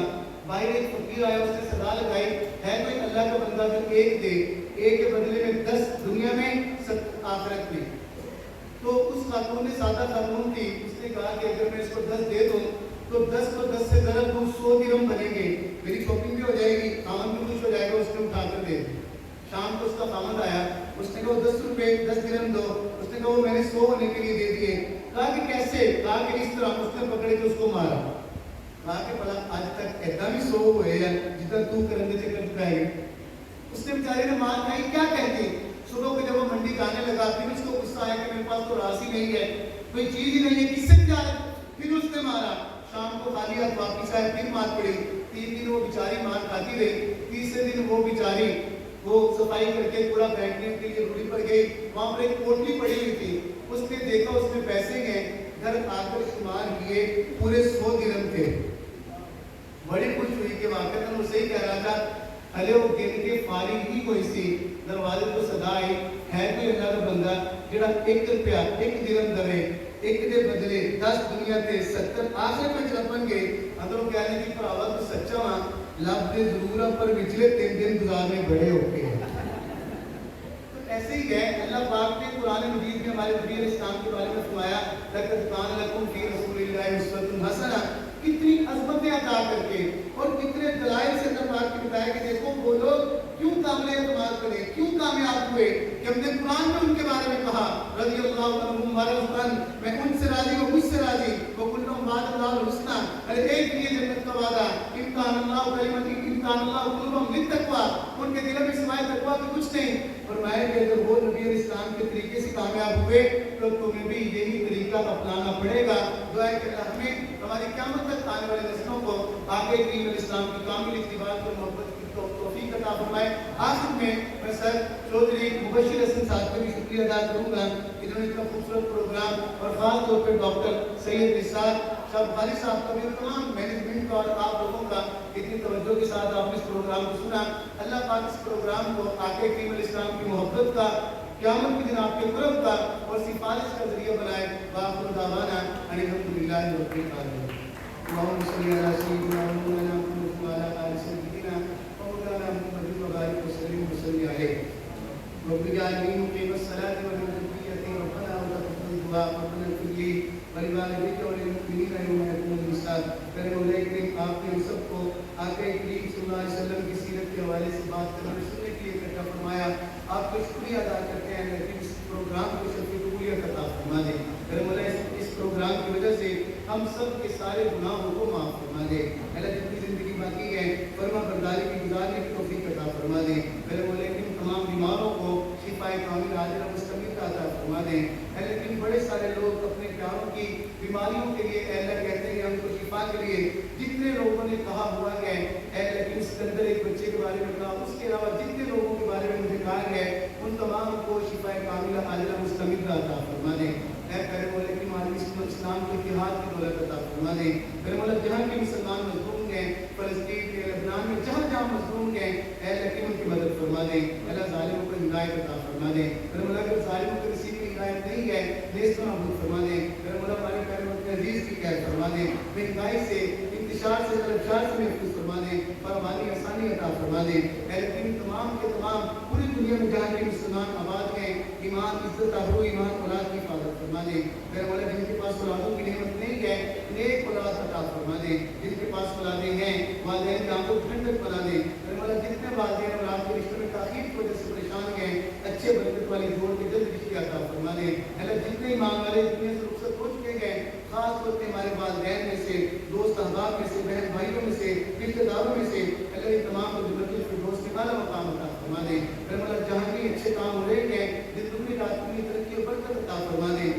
باہر ایک فقیر آیا، اس نے صدا لگائی ہے کوئی اللہ کا بندہ جو ایک دے، ایک کے بدلے میں 10 دنیا میں 7 آخرت میں۔ تو اس خاتون نے سادہ خاتون تھی، اس نے کہا کہ اگر میں اس کو 10 دے دوں تو 10 کو 10 سے ضرب دوں 100 درہم بنیں گے، میری شاپنگ بھی ہو جائے گی، خامن بھی خوش ہو جائے گا، اس نے اٹھا کر دے دی۔ شام کو اس کا خامن آیا، اس نے کہا 10 روپے 10 درہم دو، اس نے کہا وہ میں نے 100 ہونے کے لیے دے دیے۔ کہا کہ کیسے؟ کہا کہ اس طرح، اس نے پکڑے کے اس کو مارا۔ کہا کہ بھلا آج تک ایسا بھی 100 ہوئے ہیں جتنا تو کرندے چکر چکائے گا؟ اس نے بیچارے نے مار کھائی، کیا کہتی؟ صبح کو جب وہ منڈی جانے لگا پھر اس کو غصہ آیا کہ میرے پاس تو راس ہی نہیں ہے، کوئی چیز ہی نہیں ہے، کس سے جائے؟ پھر اس نے مارا۔ شام کو خالی ہاتھ واپس آئے، پھر مار پڑی۔ 3 دن وہ بیچاری مار کھاتی رہی۔ تیسرے دن وہ بیچاری وہ صفائی کر کے پورا بیٹھنے کے لیے روڑی پر گئی، وہاں پر ایک پوٹلی پڑی ہوئی تھی، اس نے دیکھا اس میں پیسے ہیں، گھر آ کر شمار کیے، پورے 100 درہم تھے۔ بڑی خوش ہوئی کہ واقعہ وہ صحیح کہہ رہا تھا، ہلے وہ گن کے فارغ ہی کوئی سی، دروازے کو صدا آئی، ہے کوئی اللہ کا بندہ جڑا 1 روپیہ 1 درہم دے، 1 دے بدلے 10 دنیا تے 70 آخر میں چلپن گئے۔ اندروں کہنے کی پراوا تو سچا ہاں، لب دے ضرور پر پچھلے 3 دن گزارنے بڑے ہوتے ہیں۔ تو ایسے ہی ہے، اللہ پاک نے قرآن مجید میں ہمارے نبی علیہ السلام کے بارے میں فرمایا لقد کان لکم فی رسول اللہ اسوۃ حسنہ، کتنی عظمتیں عطا کر کے اور کتنے دلائل سے اللہ پاک نے بتایا کہ دیکھو وہ لوگ کیوں قابل اعتماد کرے، کیوں کامیاب ہوئے، کہ ہم نے قرآن میں ان کے بارے میں کہا رضی اللہ عنہم ورضوان، میں ان سے راضی ہوں، مجھ سے راضی، وکلہم وعد اللہ الحسنہ، ہر ایک کے لیے جنت کا وعدہ، امتحان اللہ کلمۃ امتحان اللہ قلوبہم للتقویٰ، ان کے دلوں میں سوائے تقویٰ کے کچھ نہیں۔ فرمایا کہ اگر وہ نبی علیہ السلام کے طریقے سے کامیاب ہوئے تو تمہیں بھی یہی طریقہ اپنانا پڑے گا۔ دعا ہے کہ اللہ ہمیں ہماری قیامت تک آنے والے نسلوں کو آگے دین الاسلام کی کامل اتباع اور محبت کی توفیق عطا فرمائے۔ آخر میں سر چودھری مبشر حسن صاحب کا بھی شکریہ ادا کروں گا، انہوں نے اتنا خوبصورت پروگرام اور خاص طور پہ ڈاکٹر سید نثار شاہ بخاری صاحب کا بھی تمام مینجمنٹ کا اور آپ لوگوں کا اتنی توجہ کے ساتھ آپ نے اس پروگرام کو سنا۔ اللہ پاک اس پروگرام کو آقا کریم علیہ السلام کی محبت کا، قیامت کے دن آپ کے قرب کا اور سفارش کا ذریعہ بنائے۔ وآخر دعوانا ان الحمد للہ رب العالمین۔ اللہم صلی علی سیدنا مولانا محمد وعلی آل سیدنا مولانا محمد وبارک وسلم وصلی علیہ۔ رب اجعلنی مقیم الصلاۃ ومن ذریتی ربنا وتقبل دعاء ربنا اغفر لی ولوالدیک وللمؤمنین یوم یقوم الحساب۔ میرے مولا کریم آپ نے ہم سب کو آقا کریم صلی اللہ علیہ وسلم کی سیرت کے حوالے سے بات کرنے سننے کے لیے اکٹھا فرمایا۔ آپ کا شکریہ ادا کرتے ہیں لیکن اس پروگرام کو سب کی قبولیت عطا فرما دے۔ میرے مولا اس پروگرام کی وجہ سے ہم سب کے سارے گناہوں کو معاف فرما دے۔ اللہ جتنی زندگی باقی ہے فرما برداری کی گزارنے کی توفیق عطا فرما دے۔ میرے مولا ان تمام بیماروں کو شفا کامل عاجل و مستمر عطا فرما دے۔ لیکن بڑے سارے لوگ اپنے پیاروں کی بیماریوں کے لیے اللہ کہتے ہیں ہم کو شفا کے لیے جتنے لوگوں نے کہا ہوا ہے لیکن اس کے اندر ایک بچے کے بارے میں کہا، اس کے علاوہ جتنے لوگوں کے بارے میں مجھے کہا ہے ان تمام کو شفا کامل عاجل و مستمر عطا فرما دے۔ اے میرے مولا کی عالمی اسلام کے اتحاد کی دولت عطا فرما دے۔ میرے مولا جہاں کے مسلمان مظلوم ہیں، فلسطین کے، لبنان میں جہاں جہاں مظلوم ہیں اے لیکن ان کی مدد فرما دے۔ اللہ ظالموں کو ہدایت عطا فرما دے۔ میرے مولا اگر ظالموں کے نصیب میں ہدایت نہیں ہے نیست و نابود فرما دے۔ میرے مولا ہمارے پیارے وقت عزیز کی خیر فرما دے۔ مہنگائی سے، انتشار سے، طلبشار سے محفوظ فرما دے، فراوانی آسانی عطا فرما دے۔ اے لیکن تمام کے تمام پوری دنیا میں جہاں کے مسلمان آباد ہیں ایمان، عزت، آبرو، ایمان، اولاد کی حفاظت فرما دے۔ میرے مولا جن کے پاس اولادوں کی نعمت نہیں ہے نیک اولاد عطا فرما دے۔ جن کے پاس اولادیں ہیں والدین کی آنکھوں کو ٹھنڈک بنا دے۔ میرے مولا جتنے والدین اولاد کے رشتوں میں تاخیر کی وجہ سے پریشان ہیں اچھے برکت والی جوڑ کے جلد رشتے عطا فرما دے۔ اللہ جتنے ایمان والے دنیا سے رخصت ہو چکے ہیں خاص طور پہ ہمارے والدین میں سے، دوست احباب میں سے، بہن بھائیوں میں سے، رشتے داروں میں سے اللہ یہ تمام کو جنت الفردوس کے اعلیٰ مقام عطا فرما دے۔ میرے مولا جہاں بھی اچھے کام ہو رہے ہیں دن دگنی رات دگنی ترقی اور برکت عطا فرما دے۔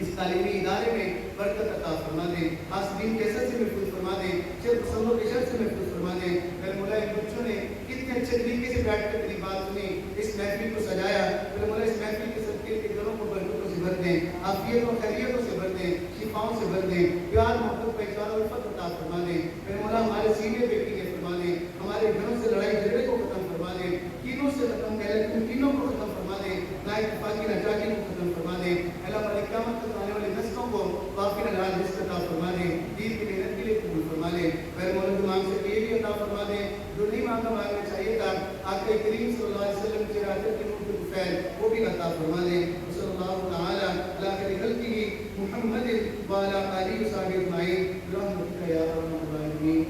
اس تعلیمی ادارے میں برکت عطا فرما دے۔ حاسدین کے شر سے محفوظ فرما دے، شر پسندوں کے شر سے محفوظ فرما دے۔ میرے مولا ان بچوں نے کتنے اچھے طریقے سے بیٹھ کر میری بات سنی، اس محفل کو سجایا۔ میرے مولا اس محفل کے صدقے کے گھروں کو برکتوں سے بھر دیں، عافیت و خیریتوں سے بھر دیں، شفاؤں سے بھر دیں، پیار محبت پہچان اور الفت عطا فرما دیں۔ میرے مولا ہمارے سینے پہ کینے فرما دیں، ہمارے گھروں سے لڑائی جھگڑے کو ختم فرما دیں، کینوں سے ختم کر ان کینوں کو ختم فرما دیں، نا اتفاقی ناچاکی کو ختم فرما دیں۔ اللہ ہماری قیامت تک آنے والے نسلوں کو واقعی نراج رزق عطا فرما دیں، دین کی محنت کے لیے قبول فرما لیں۔ میرے مولا جو مانگ سکے یہ بھی عطا فرما دیں، جو نہیں مانگا مانگنا چاہیے تھا آقا کریم صلی اللہ علیہ وسلم کی راتب کے نور کے فیل وہ بھی عطا فرما دیں۔ صلی اللہ تعالی علی خیر خلقہ محمد وعلی آلہ وصحبہ اجمعین برحمتک یا ارحم الراحمین۔